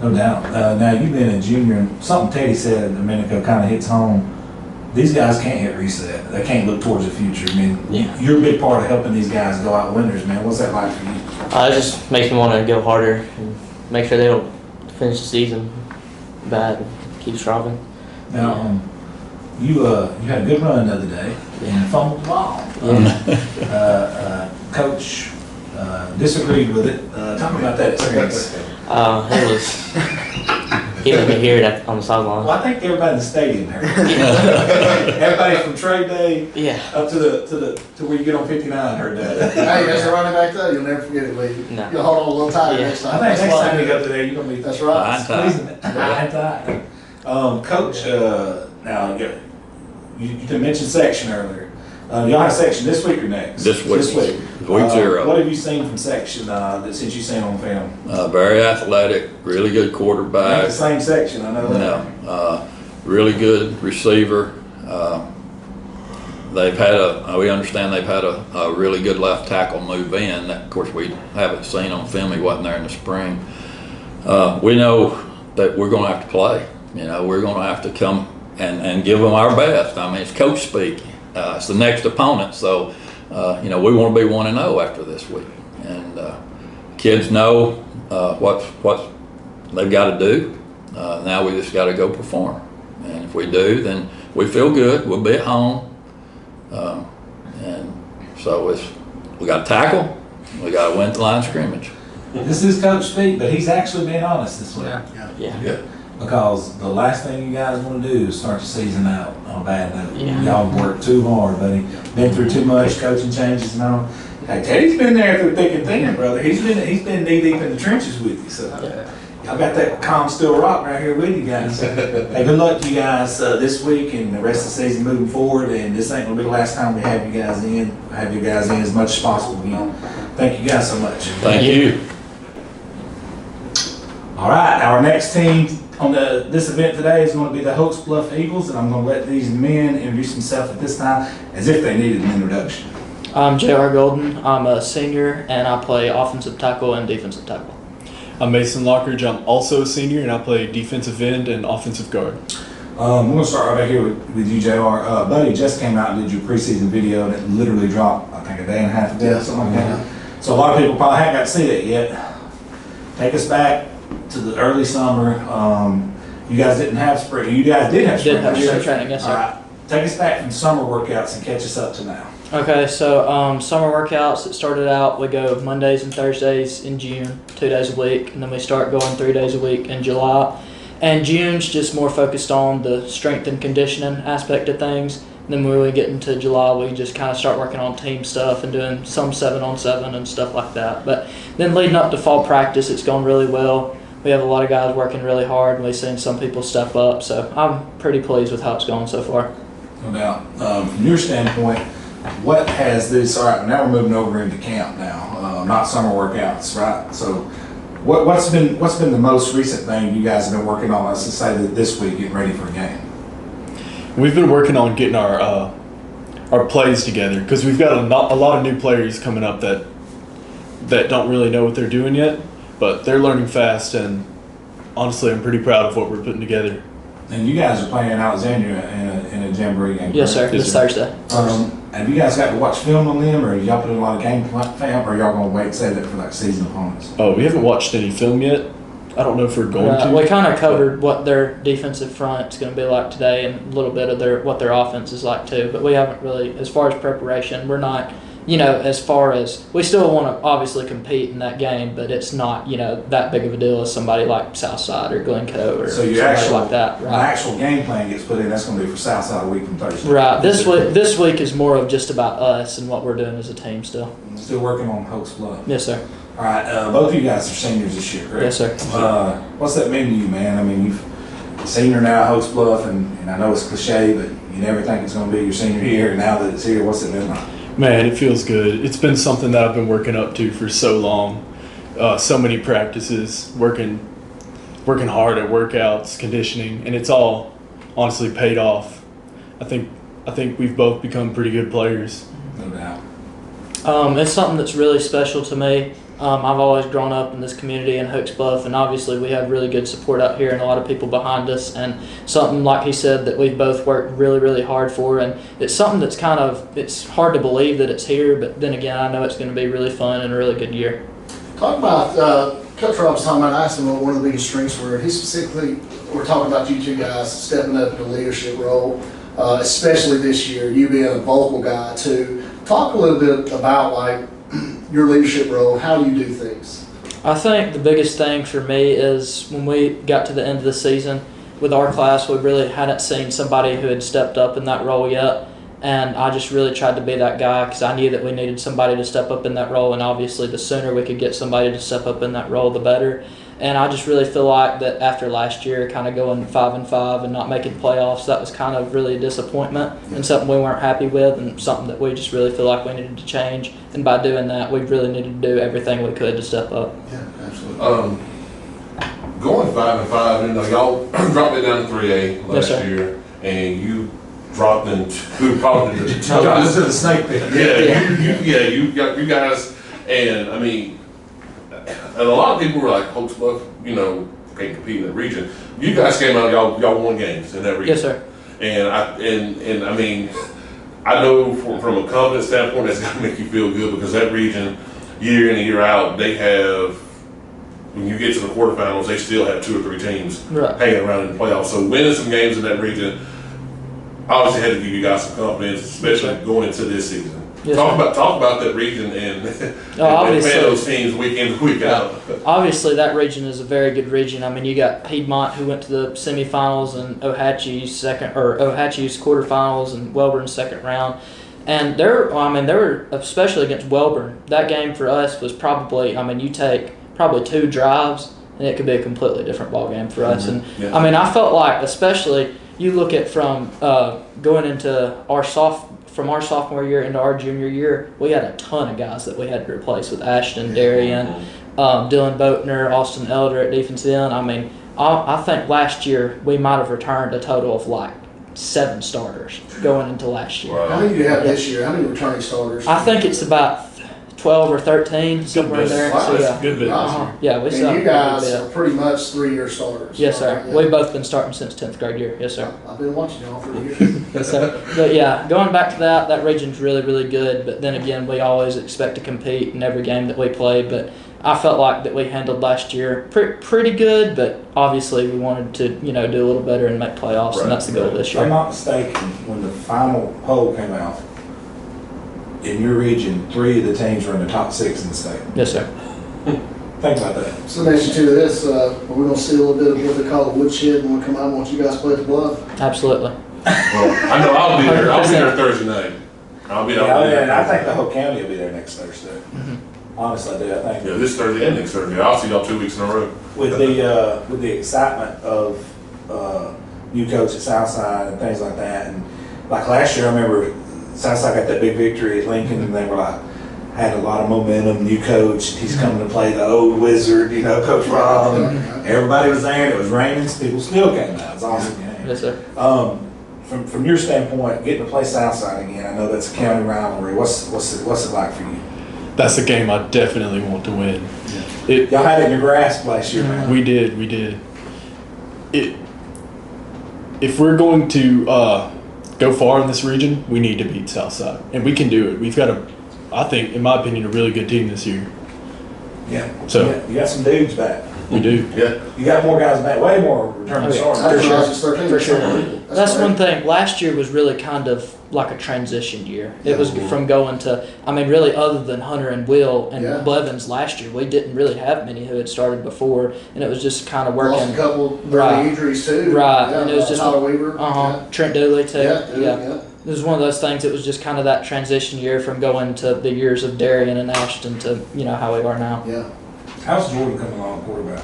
No doubt. Now, you've been a junior, and something Teddy said a minute ago kind of hits home. These guys can't hit reset. They can't look towards the future. I mean, you're a big part of helping these guys go out winners, man. What's that like for you? It just makes me want to go harder and make sure they don't finish the season bad and keep striving. Now, you had a good run the other day and fumbled the ball. Coach disagreed with it. Talk about that experience. He let me hear it on the sideline. Well, I think everybody in the stadium heard it. Everybody from trade day up to where you get on 59 heard that. Hey, that's a running back though. You'll never forget it, Lee. No. You'll hold on a little tighter next time. I think next time you go to there, you're gonna be. That's right. Squeezing it. Coach, now you mentioned section earlier. Y'all have section this week or next? This week. Week 0. What have you seen from section since you've seen on film? Very athletic, really good quarterback. Not the same section, I know that. No, really good receiver. We understand they've had a really good left tackle move in. That, of course, we haven't seen on film. He wasn't there in the spring. We know that we're going to have to play. You know, we're going to have to come and give them our best. I mean, it's coach speak. It's the next opponent, so we want to be 1-0 after this week. And kids know what they've got to do. Now we just got to go perform. And if we do, then we feel good. We'll be at home. And so we got to tackle. We got to win the line of scrimmage. This is Coach speak, but he's actually being honest this week. Yeah. Because the last thing you guys want to do is start the season out on a bad note. Y'all worked too hard, buddy. Been through too much coaching changes and all. Hey, Teddy's been there through thick and thin, brother. He's been knee deep in the trenches with you. So Y'all got that calm, still rock right here with you guys. Hey, good luck to you guys this week and the rest of the season moving forward. And this ain't gonna be the last time we have you guys in. We'll have you guys in as much as possible again. Thank you guys so much. Thank you. All right, our next team on this event today is going to be the Hokes Bluff Eagles, and I'm going to let these men introduce themselves at this time as if they needed an introduction. I'm J.R. Golden. I'm a senior, and I play offensive tackle and defensive tackle. I'm Mason Lockridge. I'm also a senior, and I play defensive end and offensive guard. We're going to start right back here with you, JR. Buddy just came out and did your preseason video that literally dropped, I think, a day and a half ago, something like that. So a lot of people probably haven't got to see that yet. Take us back to the early summer. You guys didn't have spring. You guys did have spring. Did have spring training, yes, sir. All right. Take us back from summer workouts and catch us up to now. Okay, so summer workouts, it started out, we go Mondays and Thursdays in June, 2 days a week, and then we start going 3 days a week in July. And June's just more focused on the strength and conditioning aspect of things. And then when we get into July, we just kind of start working on team stuff and doing some 7-on-7 and stuff like that. But then leading up to fall practice, it's gone really well. We have a lot of guys working really hard, and we've seen some people step up. So I'm pretty pleased with how it's going so far. No doubt. From your standpoint, what has this, all right, now we're moving over into camp now, not summer workouts, right? So what's been the most recent thing you guys have been working on, let's just say that this week, getting ready for a game? We've been working on getting our plays together because we've got a lot of new players coming up that don't really know what they're doing yet, but they're learning fast, and honestly, I'm pretty proud of what we're putting together. And you guys are playing Alexandria in a jamboree game. Yes, sir. This Thursday. Have you guys got to watch film on them, or y'all put in a lot of game film, or y'all gonna wait and save that for like season opponents? Oh, we haven't watched any film yet. I don't know if we're going to. We kind of covered what their defensive front's going to be like today, and a little bit of what their offense is like too. But we haven't really, as far as preparation, we're not. As far as we still want to obviously compete in that game, but it's not that big of a deal as somebody like Southside or Glencoe or somebody like that. Right. The actual game plan gets put in. That's going to be for Southside a week from Thursday. Right. This week is more of just about us and what we're doing as a team still. Still working on Hokes Bluff. Yes, sir. All right. Both of you guys are seniors this year, correct? Yes, sir. What's that mean to you, man? I mean, you're a senior now at Hokes Bluff, and I know it's cliche, but you never think it's going to be your senior year. And now that it's here, what's it been like? Man, it feels good. It's been something that I've been working up to for so long. So many practices, working hard at workouts, conditioning, and it's all honestly paid off. I think we've both become pretty good players. No doubt. It's something that's really special to me. I've always grown up in this community in Hokes Bluff, and obviously we have really good support out here and a lot of people behind us, and something, like he said, that we've both worked really, really hard for, and it's something that's it's hard to believe that it's here, but then again, I know it's going to be really fun and a really good year. Talk about, Coach Rob was talking about, I asked him what one of the biggest strengths were. He specifically, we're talking about you two guys stepping up in a leadership role, especially this year, you being a vocal guy too. Talk a little bit about your leadership role, how you do things. I think the biggest thing for me is when we got to the end of the season with our class, we really hadn't seen somebody who had stepped up in that role yet. And I just really tried to be that guy because I knew that we needed somebody to step up in that role. And obviously the sooner we could get somebody to step up in that role, the better. And I just really feel like that after last year, kind of going 5-5 and not making playoffs, that was kind of really a disappointment and something we weren't happy with and something that we just really feel like we needed to change. And by doing that, we really needed to do everything we could to step up. Yeah, absolutely. Going 5-5, y'all dropped it down to 3A last year, and you dropped into probably the snake pit. You guys, and I mean. And a lot of people were like, Hokes Bluff, can't compete in that region. You guys came out, y'all won games in that region. Yes, sir. And I mean, I know from a confidence standpoint, that's got to make you feel good because that region, year in and year out, they have, when you get to the quarterfinals, they still have 2 or 3 teams hanging around in the playoffs. So winning some games in that region obviously had to give you guys some confidence, especially going into this season. Yes, talk about that region and playing those teams week in, week out. Obviously, that region is a very good region. I mean, you got Piedmont who went to the semifinals and Ohatchee's quarterfinals and Welburn's second round. And they were especially against Welburn. That game for us was probably, you take probably 2 drives and it could be a completely different ball game for us. And Yeah. I mean, I felt like, especially you look at from going into from our sophomore year into our junior year, we had a ton of guys that we had to replace with Ashton, Darian, Dylan Boatner, Austin Elder at defensive end. I mean, I think last year we might have returned a total of like 7 starters going into last year. How many do you have this year? How many returning starters? I think it's about 12 or 13, somewhere in there. Wow, So, that's yeah. good business. Yeah, we And you guys are pretty much 3-year starters. Yes, sir. Yeah. We've both been starting since 10th grade year. Yes, sir. I've been watching y'all for years. Yes, sir. But yeah, going back to that region's really, really good. But then again, we always expect to compete in every game that we play. But I felt like that we handled last year pretty good. But obviously, we wanted to do a little better and make playoffs, and that's the goal this If year. I'm not mistaken, when the final poll came out, in your region, 3 of the teams were in the top 6 in the state. Yes, sir. Think about that. So mention to this, we're going to see a little bit of what they call the woodshed when we come out and watch you guys play at the Bluff. Absolutely. Well, I know I'll be there. I'll be there Thursday night. I'll be there. And I think the whole county will be there next Thursday. Honestly, I do. I think. Yeah, this Thursday and next Thursday. I'll see y'all 2 weeks in a row. With the excitement of new coach at Southside and things like that, and like last year, I remember Southside got that big victory at Lincoln, and they were like had a lot of momentum. New coach, he's coming to play the old wizard, Coach Rob. And everybody was there. And it was raining. People still came out. It was an awesome game. Yes, sir. From your standpoint, getting to play Southside again, I know that's a county rivalry. What's it like for you? That's a game I definitely want to win. Y'all had it in your grasp last year, man. We did. If we're going to go far in this region, we need to beat Southside, and we can do it. We've got I think, in my opinion, a really good team this year. Yeah. So you got some dudes back. we do. Yeah. You got more guys back. Way more returning starters. For sure. That's one thing. Last year was really kind of like a transition year. It was from going to, really, other than Hunter and Will and Blevins last year, we didn't really have many who had started before, and it was just kind of working. Lost a couple early injuries too. Right, Yeah, and it was just Tyler Weaver. Trent Dooley too. Yeah. It was one of those things. It was just kind of that transition year from going to the years of Darian and Ashton to how we are now. Yeah. How's Jordan coming along quarterback?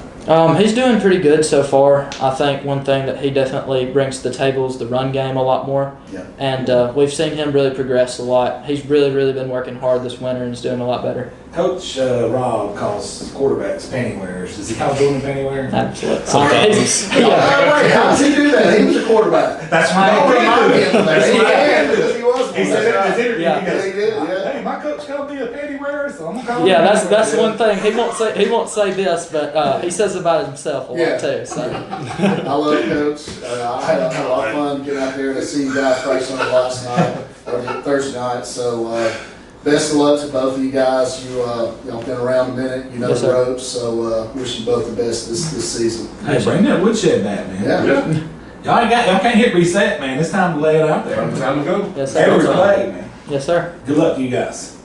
He's doing pretty good so far. I think one thing that he definitely brings to the table is the run game a lot more. Yeah. And we've seen him really progress a lot. He's really, really been working hard this winter and is doing a lot better. Coach Rob calls quarterbacks panty wearers. Does he call Jordan panty wearers? Absolutely. Wait, how does he do that? He was a quarterback. That's why Don't remind me of that. He He was. He said in his interview, Yeah. he goes, He did, yeah. hey, my coach called me a panty wearer, so I'm gonna call him. Yeah, a panty that's wearer." one thing. He won't say this, but he says about himself a lot too. So I love Coach. I had a lot of fun getting out there to see you guys play some last night, or Thursday night. So best of luck to both of you guys. Y'all been around a minute, you know Yes, the sir. ropes. So wish you both the best this season. Hey, bring that woodshed back, man. Yeah. Y'all can't hit reset, man. It's time to lay it out there. Time to go. yes, sir. Every play, man. Yes, sir. Good luck to you guys.